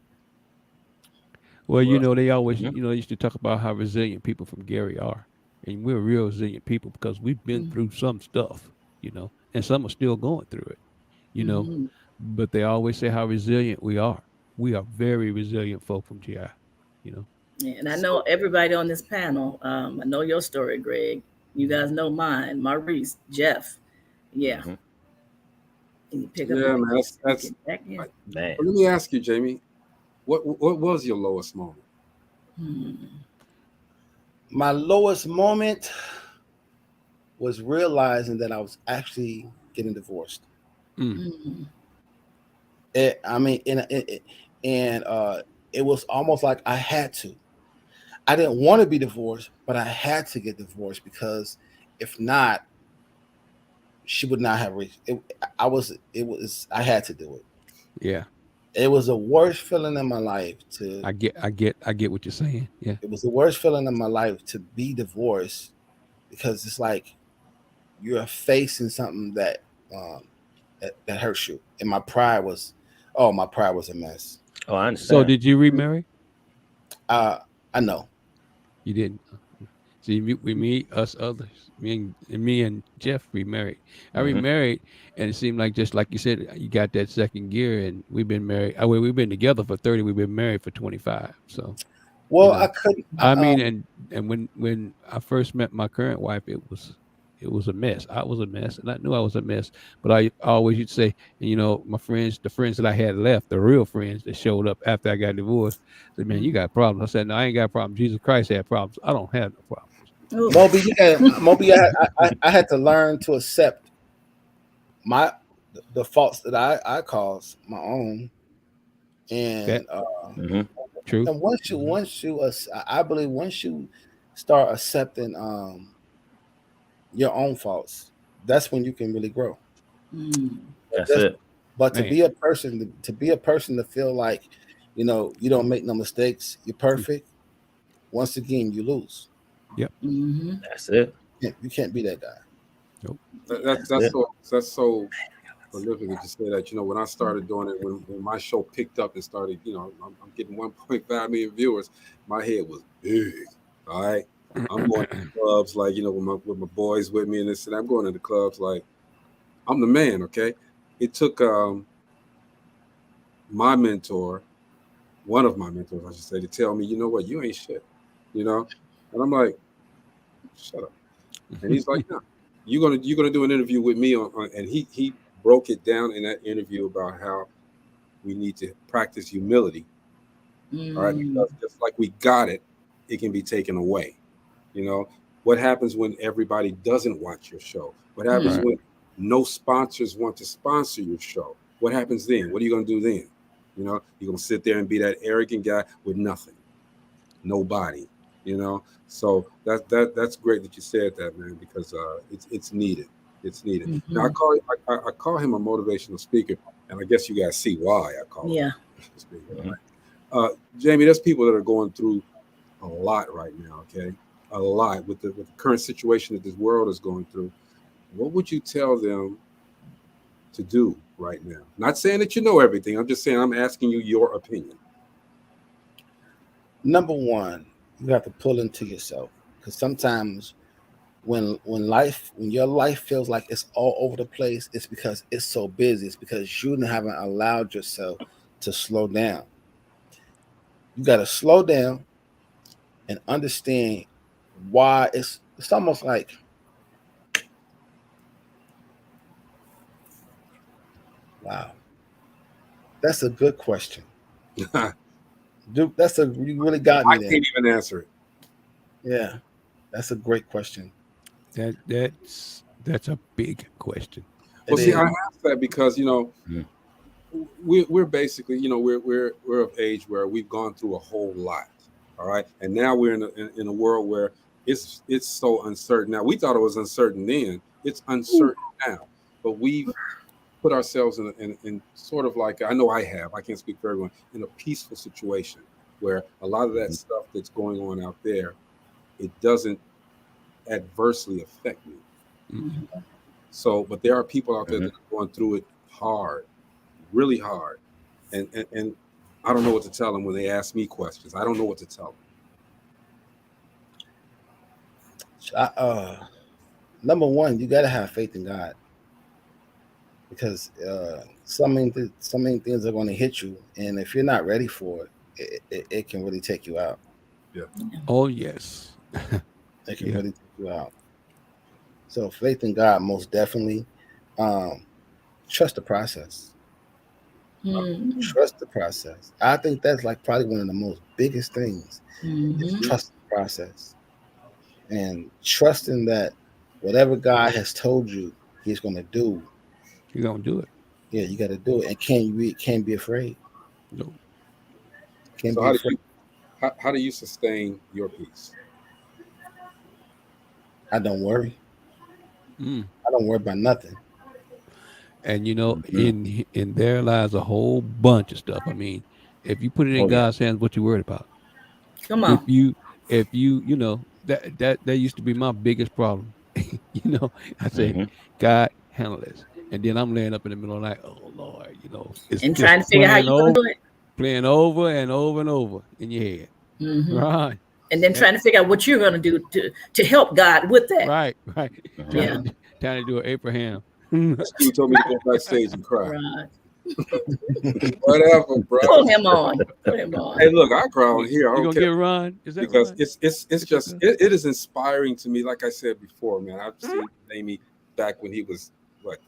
Well, you know, they always, they used to talk about how resilient people from Gary are. And we're real resilient people because we've been through some stuff, and some are still going through it, But they always say how resilient we are. We are very resilient folk from GI, Yeah, and I know everybody on this panel. I know your story, Greg. You guys know mine, Maurice, Jeff. Yeah. Mm-hmm. Can you pick up? Yeah, man. That's man. Let me ask you, Jamie, what was your lowest moment? My lowest moment was realizing that I was actually getting divorced. It was almost like I had to. I didn't want to be divorced, but I had to get divorced because if not, she would not have reached it. I had to do it. Yeah. It was the worst feeling in my life to. I get what you're saying. Yeah. It was the worst feeling in my life to be divorced because it's like you're facing something that hurts you. And my pride was a mess. Oh, I understand. So did you remarry? I know. You didn't. See, me and Jeff remarried. I remarried, and it seemed like, just like you said, you got that second gear, and we've been married. We've been together for 30. We've been married for 25. So, well, I couldn't. And when I first met my current wife, it was a mess. I was a mess, and I knew I was a mess. But I always used to say, my friends, the friends that I had left, the real friends that showed up after I got divorced, said, "Man, you got problems." I said, "No, I ain't got problems. Jesus Christ had problems. I don't have no problems." Moby, I had to learn to accept the faults that I caused my own, and true. And once you, I believe once you start accepting your own faults, that's when you can really grow. That's it. But to be a person to feel like, you don't make no mistakes, you're perfect. Once again, you lose. Yep. That's it. You can't be that guy. Nope. That's so prolific that you say that. When I started doing it, when my show picked up and started, I'm getting 1.5 million viewers. My head was big. All right. I'm going to clubs like, with my boys with me and this, and I'm going to the clubs like I'm the man. Okay. It took my mentor, one of my mentors, I should say, to tell me, you know what, you ain't shit. And I'm like, shut up. And he's like, no, you're gonna do an interview with me on and he broke it down in that interview about how we need to practice humility. All right, because just like we got it, it can be taken away. What happens when everybody doesn't watch your show? What happens when no sponsors want to sponsor your show? What happens then? What are you gonna do then? You're gonna sit there and be that arrogant guy with nothing, nobody. So that's great that you said that, man, because it's needed. It's needed. Now I call him a motivational speaker, and I guess you guys see why I call him a motivational speaker. Right? Jamie, there's people that are going through a lot right now. Okay, a lot with the current situation that this world is going through. What would you tell them to do right now? Not saying that you know everything. I'm just saying I'm asking you your opinion. Number one, you have to pull into yourself, because sometimes when your life feels like it's all over the place, it's because it's so busy. It's because you haven't allowed yourself to slow down. You got to slow down and understand why. It's almost like, wow, that's a good question. Dude, you really got me there. I can't even answer it. Yeah, that's a great question. That's a big question. Well, see, I ask that because we're basically we're of age where we've gone through a whole lot. All right, and now we're in a world where it's so uncertain. Now we thought it was uncertain then. It's uncertain now, but we've put ourselves in sort of like, I know I have, I can't speak for everyone, in a peaceful situation where a lot of that stuff that's going on out there, it doesn't adversely affect me. Mm-hmm. So, but there are people out there that are going through it hard, really hard. And I don't know what to tell them when they ask me questions. I don't know what to tell them. Number one, you got to have faith in God, because so many things are going to hit you, and if you're not ready for it, it can really take you out. Yeah. Oh yes. It can really take you out. So faith in God, most definitely. Trust the process. Trust the process. I think that's like probably one of the most biggest things. Is trust the process, and trusting that whatever God has told you He's going to do, you're going to do it. Yeah, you got to do it, and can't be afraid. No. Can't So be afraid. how do you sustain your peace? I don't worry. I don't worry about nothing. And you know, in there lies a whole bunch of stuff. I mean, if you put it in God's hands, what you worried about? Come on. If you know, that used to be my biggest problem. You know, I say, God, handle this. And then I'm laying up in the middle of the night, oh Lord, you know, it's and trying to figure out how you're gonna do it. Playing over and over and over in your head. Right. And then trying to figure out what you're gonna do to help God with that. Right. Yeah. Trying to do an Abraham. Stu told me to go backstage and cry. Right. Whatever, bro. Put him on. Hey, look, I cry on here. I You don't gonna care. get Ron? Is that Because Ron? it's just it is inspiring to me. Like I said before, man, I've seen Amy back when he was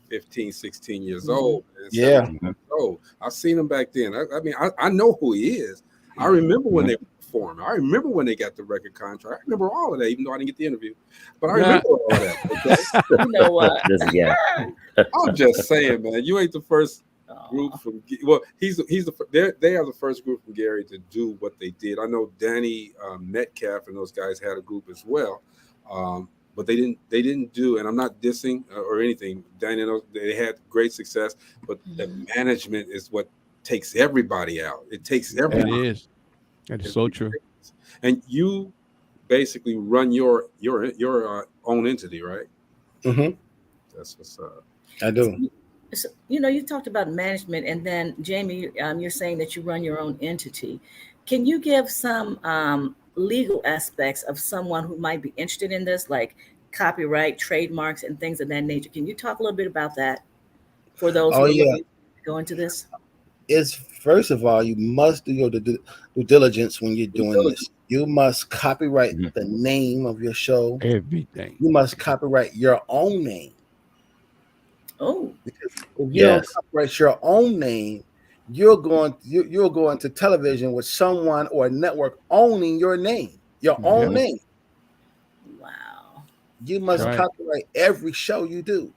15, 16 years old. And 17 years old. I've seen him back then. I mean, I know who he is. I remember when they performed. I remember when they got the record contract. I remember all of that, even though I didn't get the interview. But I remember all that. Okay? You know what? I'm just saying, man. You ain't the first group from they are the first group from Gary to do what they did. I know Danny Metcalf and those guys had a group as well, but they didn't do. And I'm not dissing or anything. Danny, they had great success, but the management is what takes everybody out. It takes everybody. It is. That is so true. And you basically run your own entity, right? That's what's up. I do. So, you know, you talked about management, and then Jamie, you're saying that you run your own entity. Can you give some legal aspects of someone who might be interested in this, like copyright, trademarks, and things of that nature? Can you talk a little bit about that for those who are looking to go into this? Is first of all, you must do your due diligence when you're doing this. You must copyright the name of your show. Everything. You must copyright your own name. Oh, because if you don't copyright your own name, you're going to television with someone or a network owning your name, your own name. Wow. You must copyright every show you do.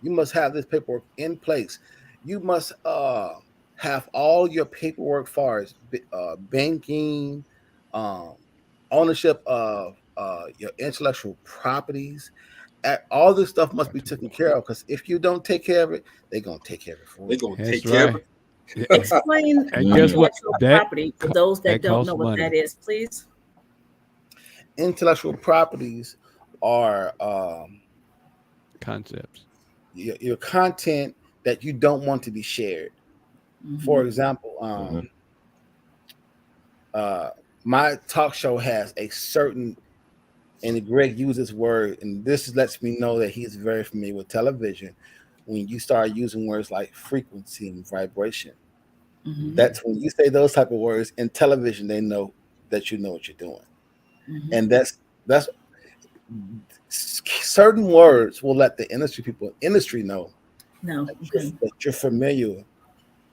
You must have this paperwork in place. You must have all your paperwork as far as banking, ownership of your intellectual properties. All this stuff must be taken care of, because if you don't take care of it, they're gonna take care of it for you. They're gonna take care of it. Explain intellectual property for those that don't know what that is, please. Intellectual properties are concepts. Your content that you don't want to be shared. For example, my talk show has a certain, and Greg uses word, and this lets me know that he's very familiar with television. When you start using words like frequency and vibration, that's when you say those type of words in television, they know that you know what you're doing. And that's certain words will let the industry know that you're familiar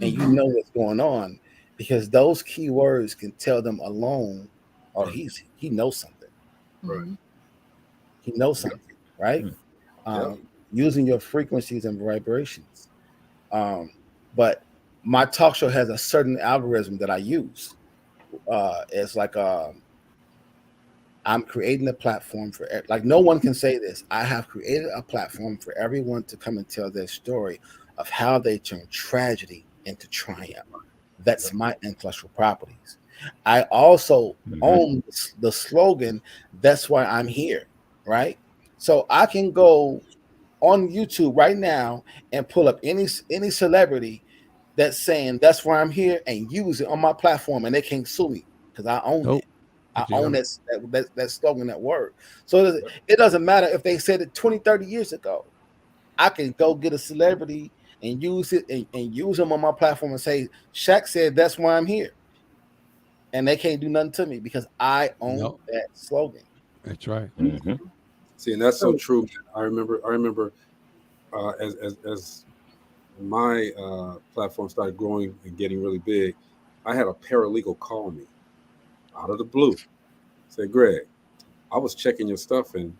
and you know what's going on, because those key words can tell them alone, oh, he knows something. Right. He knows something, right? Using your frequencies and vibrations. But my talk show has a certain algorithm that I use. It's like I'm creating a platform for, like, no one can say this. I have created a platform for everyone to come and tell their story of how they turn tragedy into triumph. That's my intellectual properties. I also own the slogan, "That's why I'm here," right? So I can go on YouTube right now and pull up any celebrity that's saying "That's why I'm here" and use it on my platform, and they can't sue me because I own it. I own that slogan, that word. So it doesn't matter if they said it 20, 30 years ago. I can go get a celebrity and use it and use them on my platform and say, Shaq said that's why I'm here. And they can't do nothing to me because I own that slogan. That's right. See, and that's so true. I remember as my platform started growing and getting really big, I had a paralegal call me out of the blue. Say, Greg, I was checking your stuff and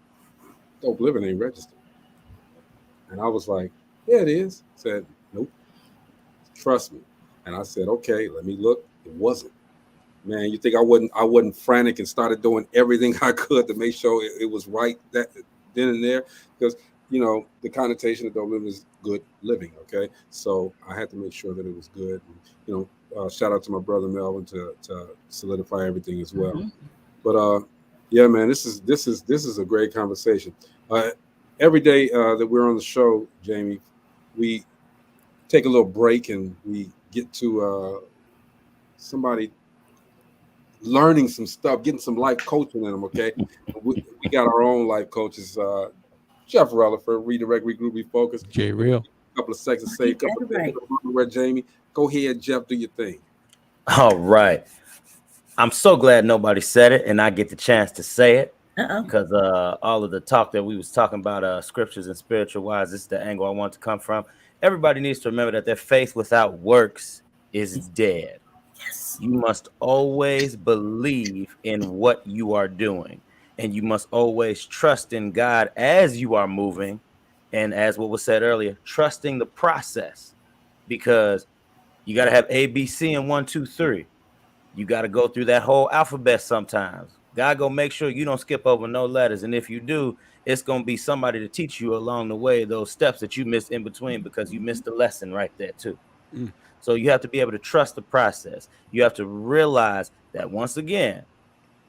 Dope Living ain't registered. And I was like, yeah, it is. Said, nope. Trust me. And I said, okay, let me look. It wasn't. Man, you think I wasn't frantic and started doing everything I could to make sure it was right that then and there? Because, you know, the connotation of Dope Living is good living, okay? So I had to make sure that it was good. And, you know, shout out to my brother Melvin to solidify everything as well. But yeah, man, this is a great conversation. Every day that we're on the show, Jamie, we take a little break and we get to somebody learning some stuff, getting some life coaching in them, okay? we got our own life coaches, Jeff Rutherford, Redirect, Regroup, Refocus. J Real. A couple of seconds, say a couple of things. Jamie, go ahead, Jeff, do your thing. All right. I'm so glad nobody said it and I get the chance to say it. Because all of the talk that we was talking about, scriptures and spiritual wise, this is the angle I want to come from. Everybody needs to remember that their faith without works is dead. Yes. You must always believe in what you are doing, and you must always trust in God as you are moving, and as what was said earlier, trusting the process, because you got to have A, B, C, and 1, 2, 3. You got to go through that whole alphabet sometimes. God gonna make sure you don't skip over no letters, and if you do, it's gonna be somebody to teach you along the way those steps that you missed in between because you missed the lesson right there too. So you have to be able to trust the process. You have to realize that once again,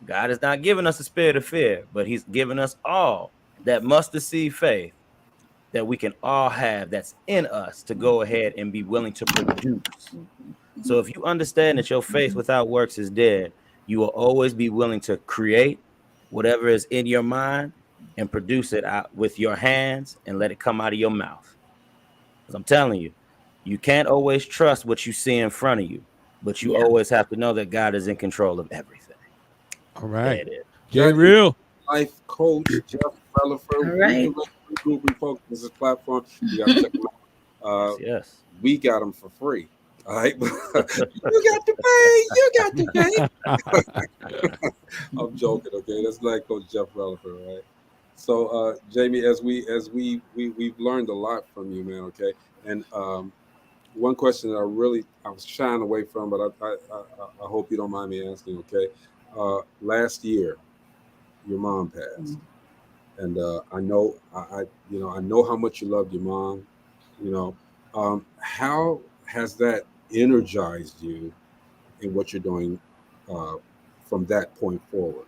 God has not given us a spirit of fear, but He's given us all that mustard seed faith that we can all have that's in us to go ahead and be willing to produce. So if you understand that your faith without works is dead, you will always be willing to create whatever is in your mind and produce it out with your hands and let it come out of your mouth. Because I'm telling you, you can't always trust what you see in front of you, but you always have to know that God is in control of everything. All right. There it is. J Real. Life coach, Jeff Rutherford. All right. Regroup, Refocus. This is platform. You got to check them out. Yes. We got them for free. All right. You got to pay. You got to pay. I'm joking, okay? That's like Coach Jeff Rutherford, right? So Jamie, as we've learned a lot from you, man, okay? And one question that I was shying away from, but I hope you don't mind me asking, okay? Last year, your mom passed. And I know how much you loved your mom. You know, how has that energized you in what you're doing from that point forward?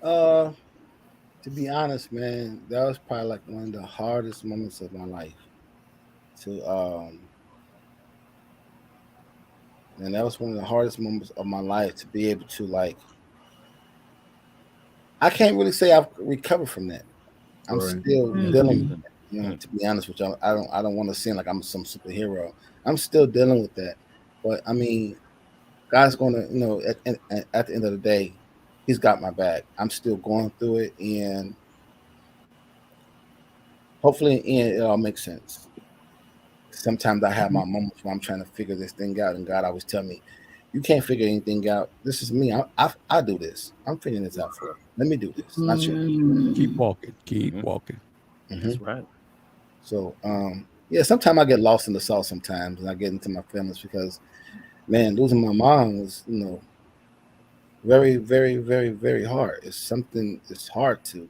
To be honest, man, that was probably like one of the hardest moments of my life. And that was one of the hardest moments of my life to be able to, like, I can't really say I've recovered from that. I'm still dealing with it. You know, to be honest with you, I don't want to seem like I'm some superhero. I'm still dealing with that. But I mean, God's gonna, you know, at the end of the day, He's got my back. I'm still going through it, and hopefully in the end, it all makes sense. Sometimes I have my moments where I'm trying to figure this thing out, and God always tell me, "You can't figure anything out. This is me. I do this. I'm figuring this out for you. Let me do this. Not you. Keep walking. Keep walking." That's right. So, yeah, sometimes I get lost in the sauce sometimes, and I get into my feelings because, man, losing my mom was, you know, very, very, very, very hard. It's something. It's hard to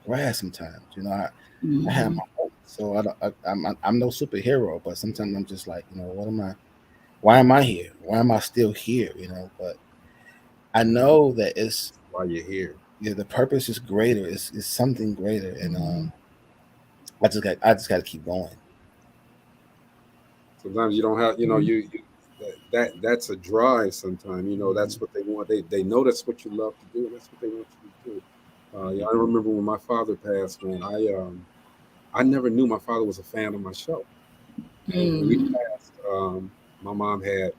grasp sometimes. You know, I had my hope. So I'm no superhero, but sometimes I'm just like, what am I? Why am I here? Why am I still here? But I know that it's why you're here. Yeah, the purpose is greater. It's something greater, and I just got to keep going. Sometimes you don't have, you that's a drive. Sometimes that's what they want. They know that's what you love to do. That's what they want you to do. Yeah, I remember when my father passed, man. I never knew my father was a fan of my show. And when he passed, my mom had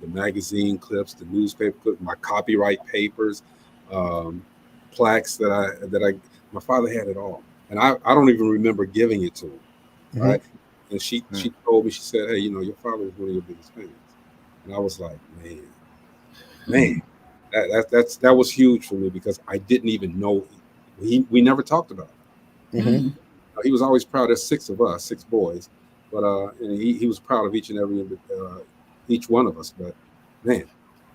the magazine clips, the newspaper clips, my copyright papers, plaques my father had it all. And I don't even remember giving it to him. Mhm. Right. And she told me, she said, hey, your father was one of your biggest fans. And I was like, man, that was huge for me because I didn't even know. We never talked about it. Mm-hmm. He was always proud. There's 6 of us, 6 boys, but and he was proud of each and every each one of us. But man,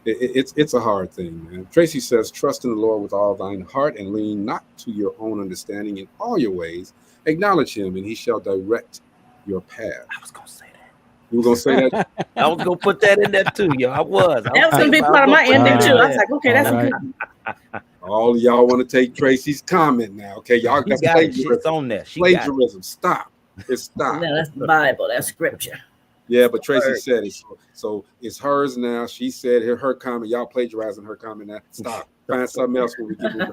it's a hard thing, man. Tracy says, trust in the Lord with all thine heart and lean not to your own understanding in all your ways. Acknowledge him and he shall direct your path. I was gonna say that. You were gonna say that? I was gonna put that in there too, yo. I was gonna be part of my ending too. I was like, okay, that's a good. All of y'all want to take Tracy's comment now, okay? Y'all got plagiarism. She's on there. Plagiarism. Stop. Stop. No, that's the Bible. That's scripture. Yeah, but Tracy said it. So it's hers now. She said her comment. Y'all plagiarizing her comment now. Stop. Find something else when we get it.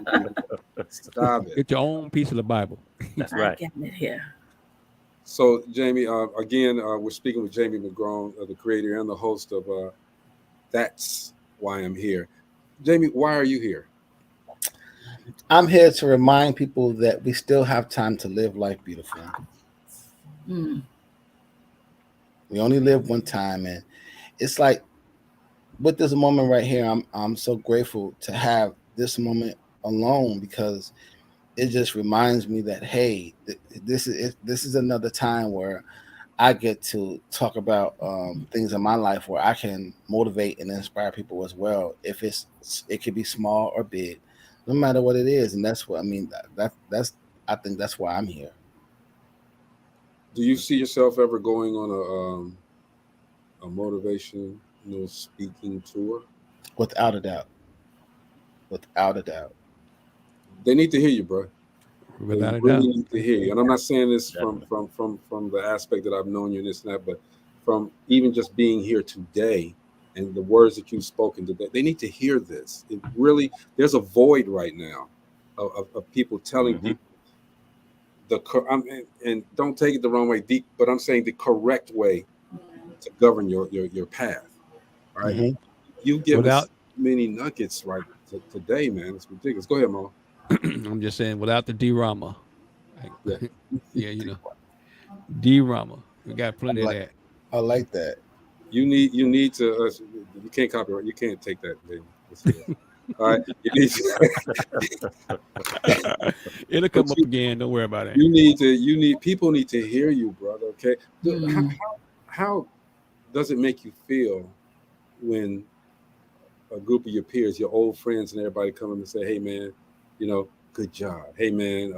Stop it. Get your own piece of the Bible. That's right. Getting it here. So, Jamie, again, we're speaking with Jamie McGrone, the creator and the host of That's Why I'm Here. Jamie, why are you here? I'm here to remind people that we still have time to live life beautifully. We only live one time, and it's like with this moment right here, I'm so grateful to have this moment alone because it just reminds me that hey, this is another time where I get to talk about things in my life where I can motivate and inspire people as well. It could be small or big, no matter what it is, and that's what I mean. I think that's why I'm here. Do you see yourself ever going on a motivational speaking tour? Without a doubt. Without a doubt. They need to hear you, bro. Without they a really doubt. need to hear you. And I'm not saying this from the aspect that I've known you and this and that, but from even just being here today and the words that you've spoken today, they need to hear this. It really, there's a void right now of people telling people and don't take it the wrong way, but I'm saying the correct way to govern your path. Right? Mm-hmm. You give us many nuggets right today, man. It's ridiculous. Go ahead, Mo. I'm just saying, without the D-Rama. Yeah, D-Rama. We got plenty of that. I like that. You need to. You can't copyright. You can't take that, baby. All right. You need to, it'll come up again. Don't worry about it. People need to hear you, brother. Okay. How does it make you feel when a group of your peers, your old friends, and everybody come in and say, "Hey, man, good job. Hey, man,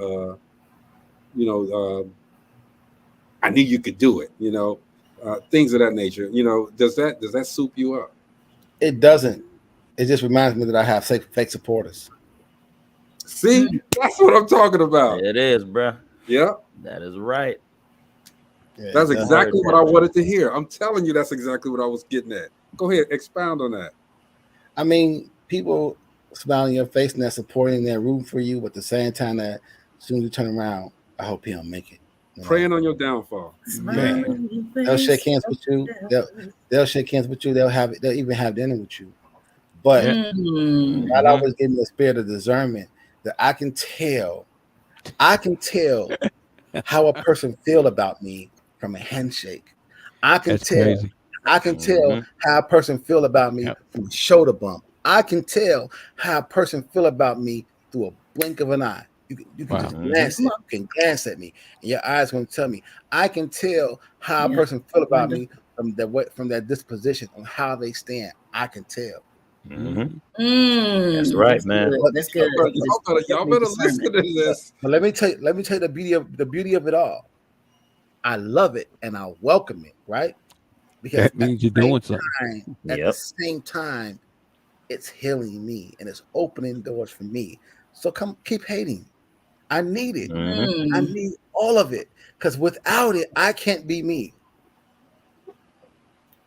I knew you could do it." Things of that nature. Does that soup you up? It doesn't. It just reminds me that I have fake supporters. See, that's what I'm talking about. It is, bro. Yeah, that is right. Yeah, that's exactly what I wanted to hear. I'm telling you, that's exactly what I was getting at. Go ahead, expound on that. I mean, people smiling your face and they're supporting, they're rooting for you, but at the same time, that as soon as you turn around, I hope he don't make it. Praying on your downfall. They'll shake hands with you. They'll shake hands with you. They'll even have dinner with you. But God always gave me the spirit of discernment that I can tell how a person feel about me from a handshake. I can tell how a person feel about me from a shoulder bump. I can tell how a person feel about me through a blink of an eye. You can just glance at me. You can glance at me, and your eyes going to tell me. I can tell how a person feel about me from that disposition on how they stand. I can tell. That's right, man. That's good. Y'all better listen to this. But let me tell you the beauty of it all. I love it and I welcome it, right? Because That means you're doing something. At the same time, it's healing me and it's opening doors for me. So keep hating. I need it. I need all of it. Because without it, I can't be me.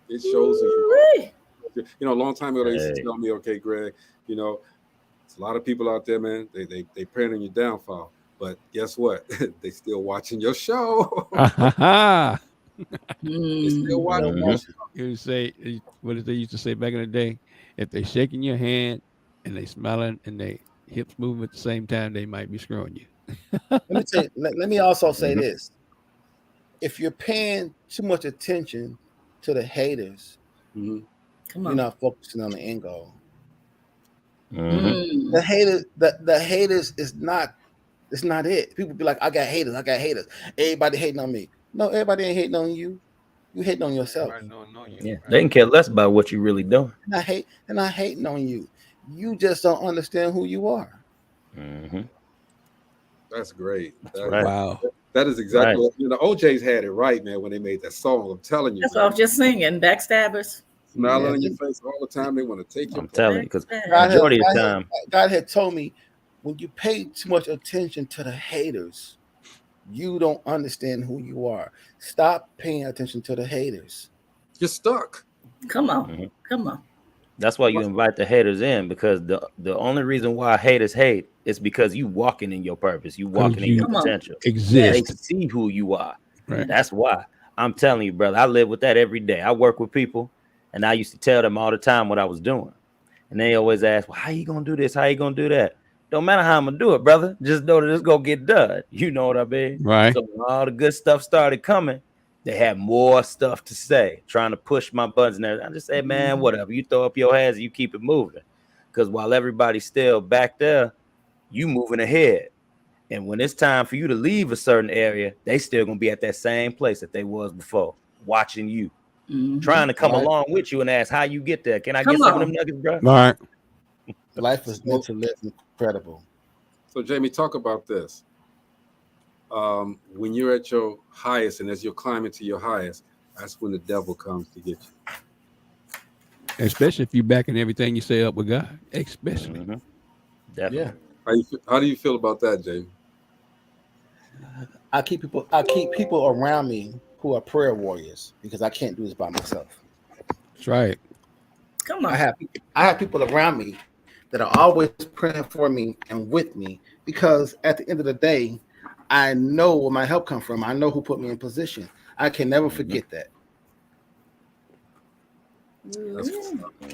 It shows you. You know, a long time ago they used to tell me, okay, Greg, you know, there's a lot of people out there, man. They praying on your downfall. But guess what? They still watching your show. They still watching. You say, what did they used to say back in the day? If they shaking your hand and they smiling and they hips moving at the same time, they might be screwing you. Let me also say this. If you're paying too much attention to the haters, you're not focusing on the end goal. The haters is not, it's not it. People be like, I got haters. Everybody hating on me. No, everybody ain't hating on you. You hating on yourself. Yeah, they can care less about what you really doing. And I hating on you. You just don't understand who you are. That's great. Right. Wow. That is exactly what, you know, OJ's had it right, man, when they made that song. I'm telling you. That's what I was just singing. Backstabbers. Smiling on your face all the time. They want to take your I'm telling you, because majority of the time. God had told me, when you pay too much attention to the haters, you don't understand who you are. Stop paying attention to the haters. You're stuck. Come on. Come on. That's why you invite the haters in, because the only reason why haters hate is because you walking in your purpose. You walking in your potential. Exist. They see who you are. Right. That's why. I'm telling you, brother, I live with that every day. I work with people, and I used to tell them all the time what I was doing. And they always ask, well, how you going to do this? How you going to do that? Don't matter how I'm going to do it, brother. Just know that it's going to get done. You know what I mean? Right. So when all the good stuff started coming, they had more stuff to say, trying to push my buttons and everything. I just say, man, whatever. You throw up your hands and you keep it moving. Because while everybody's still back there, you moving ahead. And when it's time for you to leave a certain area, they still going to be at that same place that they was before, watching you, trying to come along with you and ask how you get there. Can I get some of them nuggets, bro? All right. Life is meant to live incredible. So, Jamie, talk about this. When you're at your highest and as you're climbing to your highest, that's when the devil comes to get you. Especially if you're backing everything you say up with God. Especially. Definitely. Yeah. How do you feel about that, Jamie? I keep people around me who are prayer warriors, because I can't do this by myself. That's right. Come on. I have people around me that are always praying for me and with me, because at the end of the day, I know where my help comes from. I know who put me in position. I can never forget that.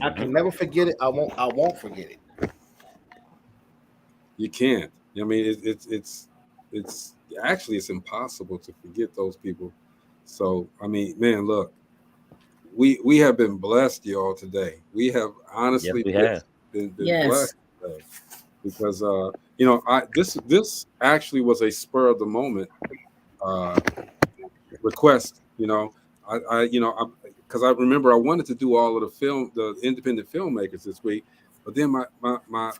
I can never forget it. I won't forget it. You can't. I mean, it's actually it's impossible to forget those people. So, I mean, man, look, we have been blessed, y'all, today. We have honestly been blessed today, because you know, this actually was a spur of the moment request. You know, because I remember I wanted to do all of the independent filmmakers this week, but then my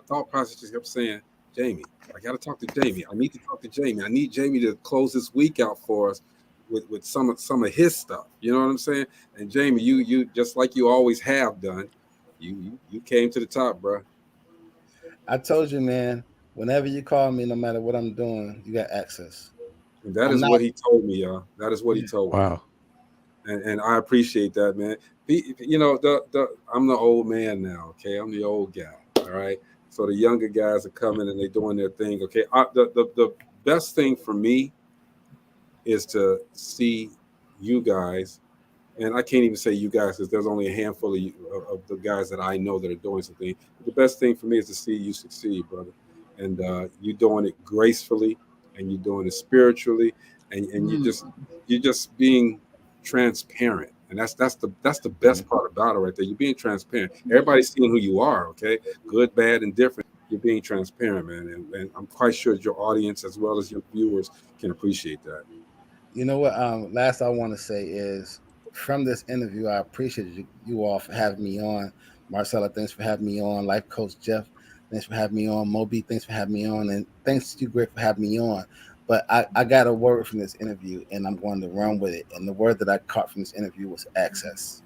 thought process just kept saying, Jamie, I got to talk to Jamie. I need to talk to Jamie. I need Jamie to close this week out for us with some of his stuff. You know what I'm saying? And Jamie, you just like you always have done, you came to the top, bro. I told you, man, whenever you call me, no matter what I'm doing, you got access. And that is what he told me, y'all. That is what he told me. Wow. And I appreciate that, man. You know, I'm the old man now, okay? I'm the old guy, all right? So the younger guys are coming and they're doing their thing, okay? The best thing for me is to see you guys, and I can't even say you guys because there's only a handful of the guys that I know that are doing something. The best thing for me is to see you succeed, brother. And you're doing it gracefully, and you're doing it spiritually, and you're just being transparent. And that's the best part about it right there. You're being transparent. Everybody's seeing who you are, okay? Good, bad, and different. You're being transparent, man. And I'm quite sure your audience as well as your viewers can appreciate that. You know what? Last I want to say is, from this interview, I appreciate you all for having me on. Marcella, thanks for having me on. Life Coach Jeff, thanks for having me on. Moby, thanks for having me on. And thanks to you, Greg, for having me on. But I got a word from this interview, and I'm going to run with it. And the word that I caught from this interview was access.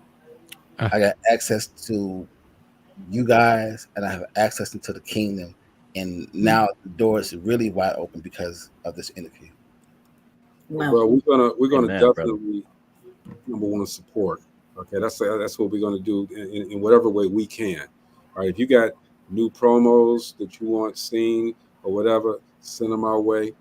I got access to you guys, and I have access into the kingdom. And now the door is really wide open because of this interview. Wow. Well, we're gonna Amen, definitely number one support. Okay, that's what we're gonna do in whatever way we can. All right, if you got new promos that you want seen or whatever, send them our way.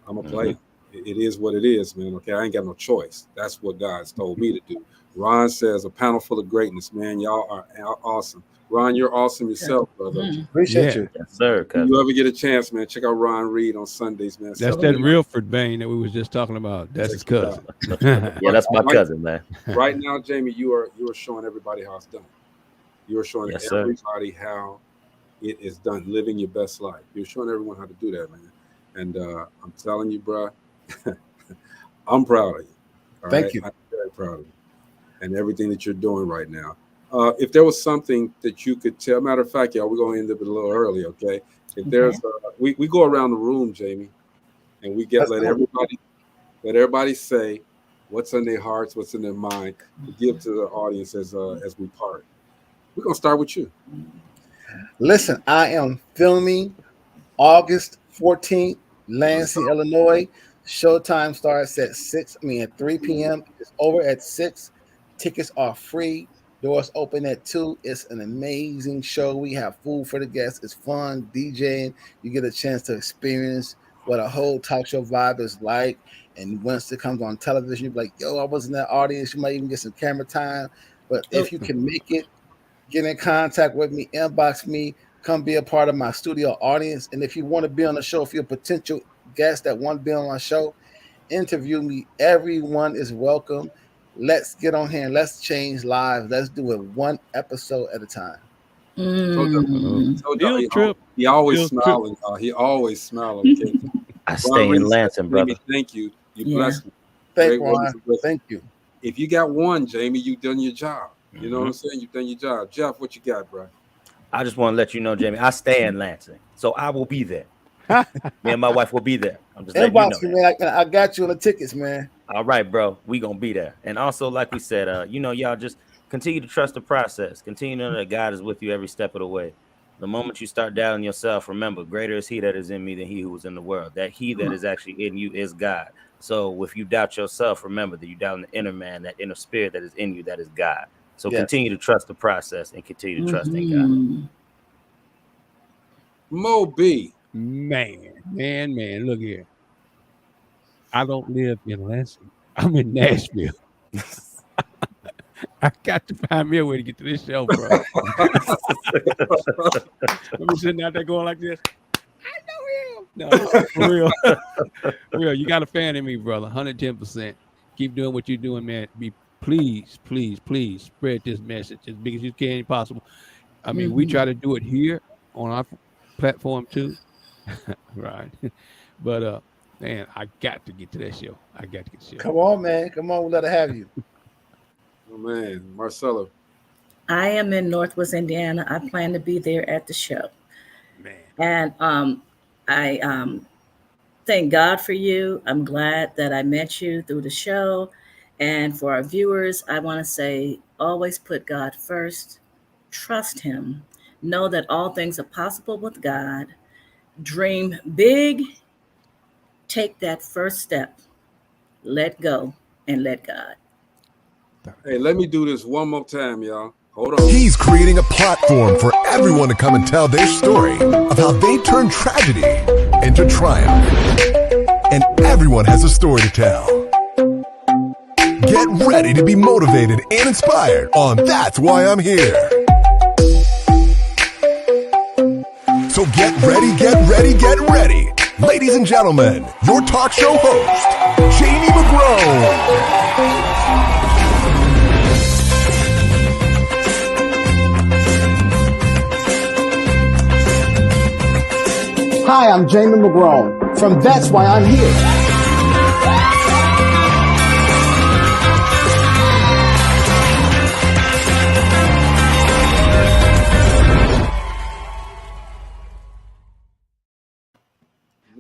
I'm gonna play. It is what it is, man. Okay, I ain't got no choice. That's what God's told me to do. Ron says, a panel full of greatness, man. Y'all are awesome. Ron, you're awesome yourself, brother. Appreciate you. Yes, sir. If you ever get a chance, man, check out Ron Reed on Sundays, man. That's that Realford vein that we was just talking about. That's his cousin. Yeah, that's my cousin, man. Right now, Jamie, you are showing everybody how it's done. You are showing everybody how it is done, living your best life. You're showing everyone how to do that, man. And I'm telling you, bro, I'm proud of you. Thank you. I'm very proud of you and everything that you're doing right now. If there was something that you could tell, matter of fact, y'all, we're going to end up a little early, okay? If there's, we go around the room, Jamie, and we let everybody say what's in their hearts, what's in their mind, to give to the audience as we part. We're going to start with you. Listen, I am filming August 14th, Lansing, Illinois. Showtime starts at 3 p.m. It's over at 6. Tickets are free. Doors open at 2. It's an amazing show. We have food for the guests. It's fun, DJing. You get a chance to experience what a whole talk show vibe is like. And once it comes on television, you'll be like, yo, I was in that audience. You might even get some camera time. But if you can make it, get in contact with me, inbox me, come be a part of my studio audience. And if you want to be on the show, if you're a potential guest that want to be on my show, interview me. Everyone is welcome. Let's get on here and let's change lives. Let's do it one episode at a time. He always smiling. He always smiling. Okay? I stay in Lansing, brother. Thank you. You blessed me. Thank you. If you got one, Jamie, you've done your job. You know what I'm saying? You've done your job. Jeff, what you got, bro? I just want to let you know, Jamie, I stay in Lansing, so I will be there. Me and my wife will be there. I'm just letting you know. Man, I got you on the tickets, man. All right, bro. We gonna be there. And also, like we said, y'all just continue to trust the process. Continue to know that God is with you every step of the way. The moment you start doubting yourself, remember, greater is he that is in me than he who is in the world. That he that is actually in you is God. So if you doubt yourself, remember that you doubt in the inner man, that inner spirit that is in you, that is God. So continue to trust the process and continue to trust in God. Mo B. Man, look here. I don't live in Lansing. I'm in Nashville. I got to find me a way to get to this show, bro. I'm sitting out there going like this. I know him. No, for real. For real, you got a fan in me, brother. 110%. Keep doing what you're doing, man. Please spread this message as big as you can possible. I mean, we try to do it here on our platform too. Right. But man, I got to get to that show. Come on, man. Come on, we'll let it have you. Oh man, Marcella. I am in Northwest Indiana. I plan to be there at the show. Man. And I thank God for you. I'm glad that I met you through the show. And for our viewers, I want to say, always put God first. Trust him. Know that all things are possible with God. Dream big. Take that first step. Let go and let God. Hey, let me do this one more time, y'all. Hold on. He's creating a platform for everyone to come and tell their story of how they turned tragedy into triumph. And everyone has a story to tell. Get ready to be motivated and inspired on That's Why I'm Here. So get ready. Ladies and gentlemen, your talk show host, Jamie McGrone. Hi, I'm Jamie McGrone from That's Why I'm Here.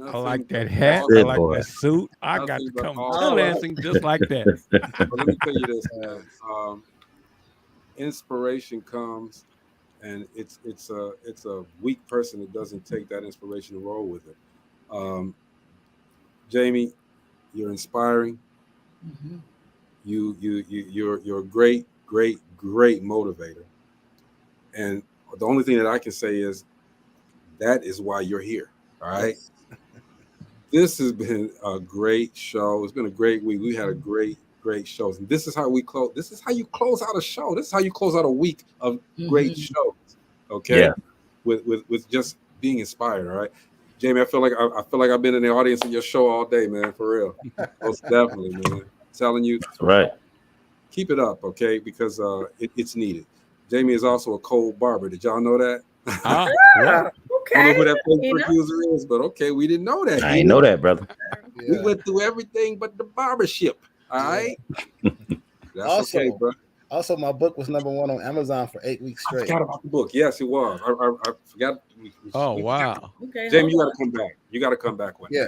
I like that but hat. That's I it, like boy. that suit. I got nothing to but come awesome. dancing just like that. But let me tell you this, man. Inspiration comes, and it's a weak person that doesn't take that inspiration and roll with it. Jamie, you're inspiring. Mhm. You're a great motivator. And the only thing that I can say is that is why you're here. All right. Yes. This has been a great show. It's been a great week. We had a great shows. And this is how we close. This is how you close out a show. This is how you close out a week of great shows. Okay. Yeah. With just being inspired. All right. Jamie, I feel like I've been in the audience of your show all day, man. For real. Most definitely, man. I'm telling you. That's right. Keep it up, okay? Because it's needed. Jamie is also a cold barber. Did y'all know that? Ah, I don't know who that You Facebook know? user is, but okay, we didn't know that. I ain't know that, brother. We went through everything but the barbership. All right. That's Also, okay, bro. Also, my book was #1 on Amazon for 8 weeks I straight. forgot about the book. Yes, it was. I forgot. Oh, wow. Okay, Jamie, you hold got to come back. You got to come back one. Yeah.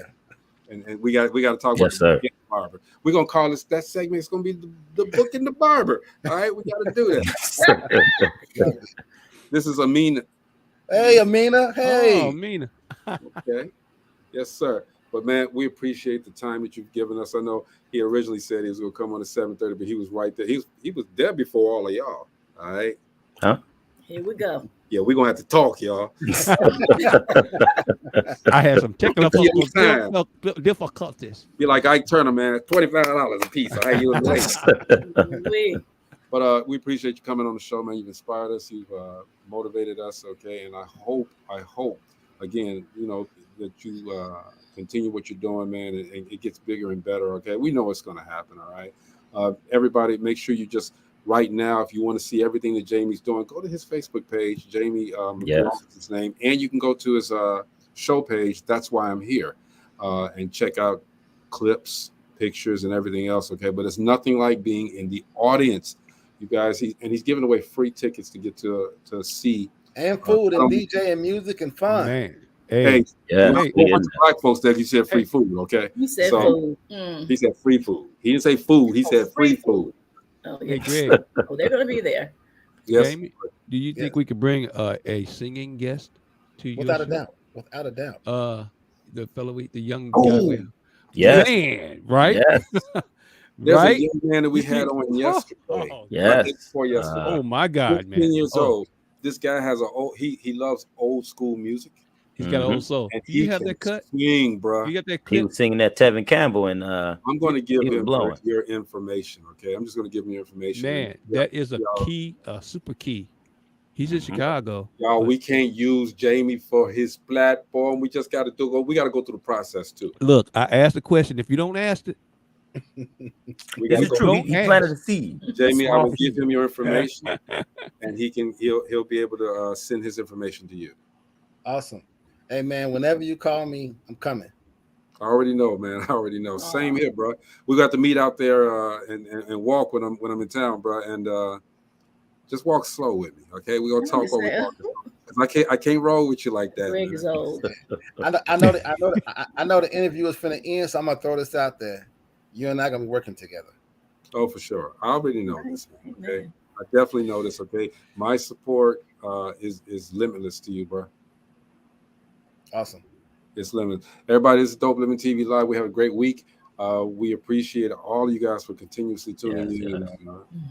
And we got to talk Yes, about sir. the barber. We're gonna call this that segment. It's gonna be the book and the barber. All right, we got to do that. This is Amina. Hey, Amina. Hey. Oh, Mina. Okay. Yes, sir. But man, we appreciate the time that you've given us. I know he originally said he was gonna come on at 7:30, but he was right there. He was there before all of y'all. All right. Huh? Here we go. Yeah, we're gonna have to talk, y'all. I had some technical Time. difficulties. Be like Ike Turner, man. $25 a piece. I you late. But we appreciate you coming on the show, man. You've inspired us. You've motivated us. Okay, and I hope again, you know, that you continue what you're doing, man, and it gets bigger and better. Okay, we know it's going to happen. All right, everybody, make sure you just right now, if you want to see everything that Jamie's doing, go to his Facebook page. Jamie McGrone is his name, and you can go to his show page. That's why I'm here, and check out clips, pictures, and everything else. Okay, but it's nothing like being in the audience. You guys, he's giving away free tickets to get to see And food and DJ and music and fun. Man. Hey, yeah, a whole bunch of black folks that he said free food. Okay, He said food. He said free food. He didn't say food. He said free food. Oh, Hey, yeah. Greg. Oh, they're gonna be there. Yes. Jamie, do you think we could bring a singing guest to you? Without a doubt. Without a doubt. The fellow, the young Oh, guy. Yes. Man, right? Yes. There's right? a young man that we had on yesterday. Yes. Before yesterday. Oh my God, man. 15 years old. This guy has he loves old school music. He's got an old soul. And You he have can that cut? Sing, bro. You got that He clip? was singing that Tevin Campbell, and I'm going to give he was him blowing. your information. Okay, I'm just going to give him your information. Man, that is a key, super key. He's in Chicago. Y'all, we can't use Jamie for his platform. We just got to we got to go through the process too. Look, I asked the question. If you don't ask it, We got it's to true. go. He planted a seed. Jamie, I Small will give seed. him your information, and he'll be able to send his information to you. Awesome. Hey, man, whenever you call me, I'm coming. I already know, man. I already know. Same here, bro. We got to meet out there and walk when I'm in town, bro. And just walk slow with me, okay? We're gonna talk while we walk. Cause I can't roll with you like that. Greg is old. I know the interview is finna end, so I'm gonna throw this out there. You and I gonna be working together. Oh, for sure. I already know this. Okay, I definitely know this. Okay, my support is limitless to you, bro. Awesome. It's limitless. Everybody, this is Dope Living TV Live. We have a great week. We appreciate all of you guys for continuously tuning in and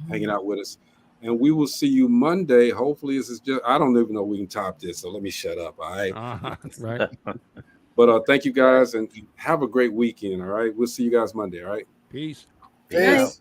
hanging out with us. And we will see you Monday. Hopefully, this is I don't even know if we can top this, so let me shut up. All right. Right. But thank you guys and have a great weekend. All right. We'll see you guys Monday. All right. Peace. Peace.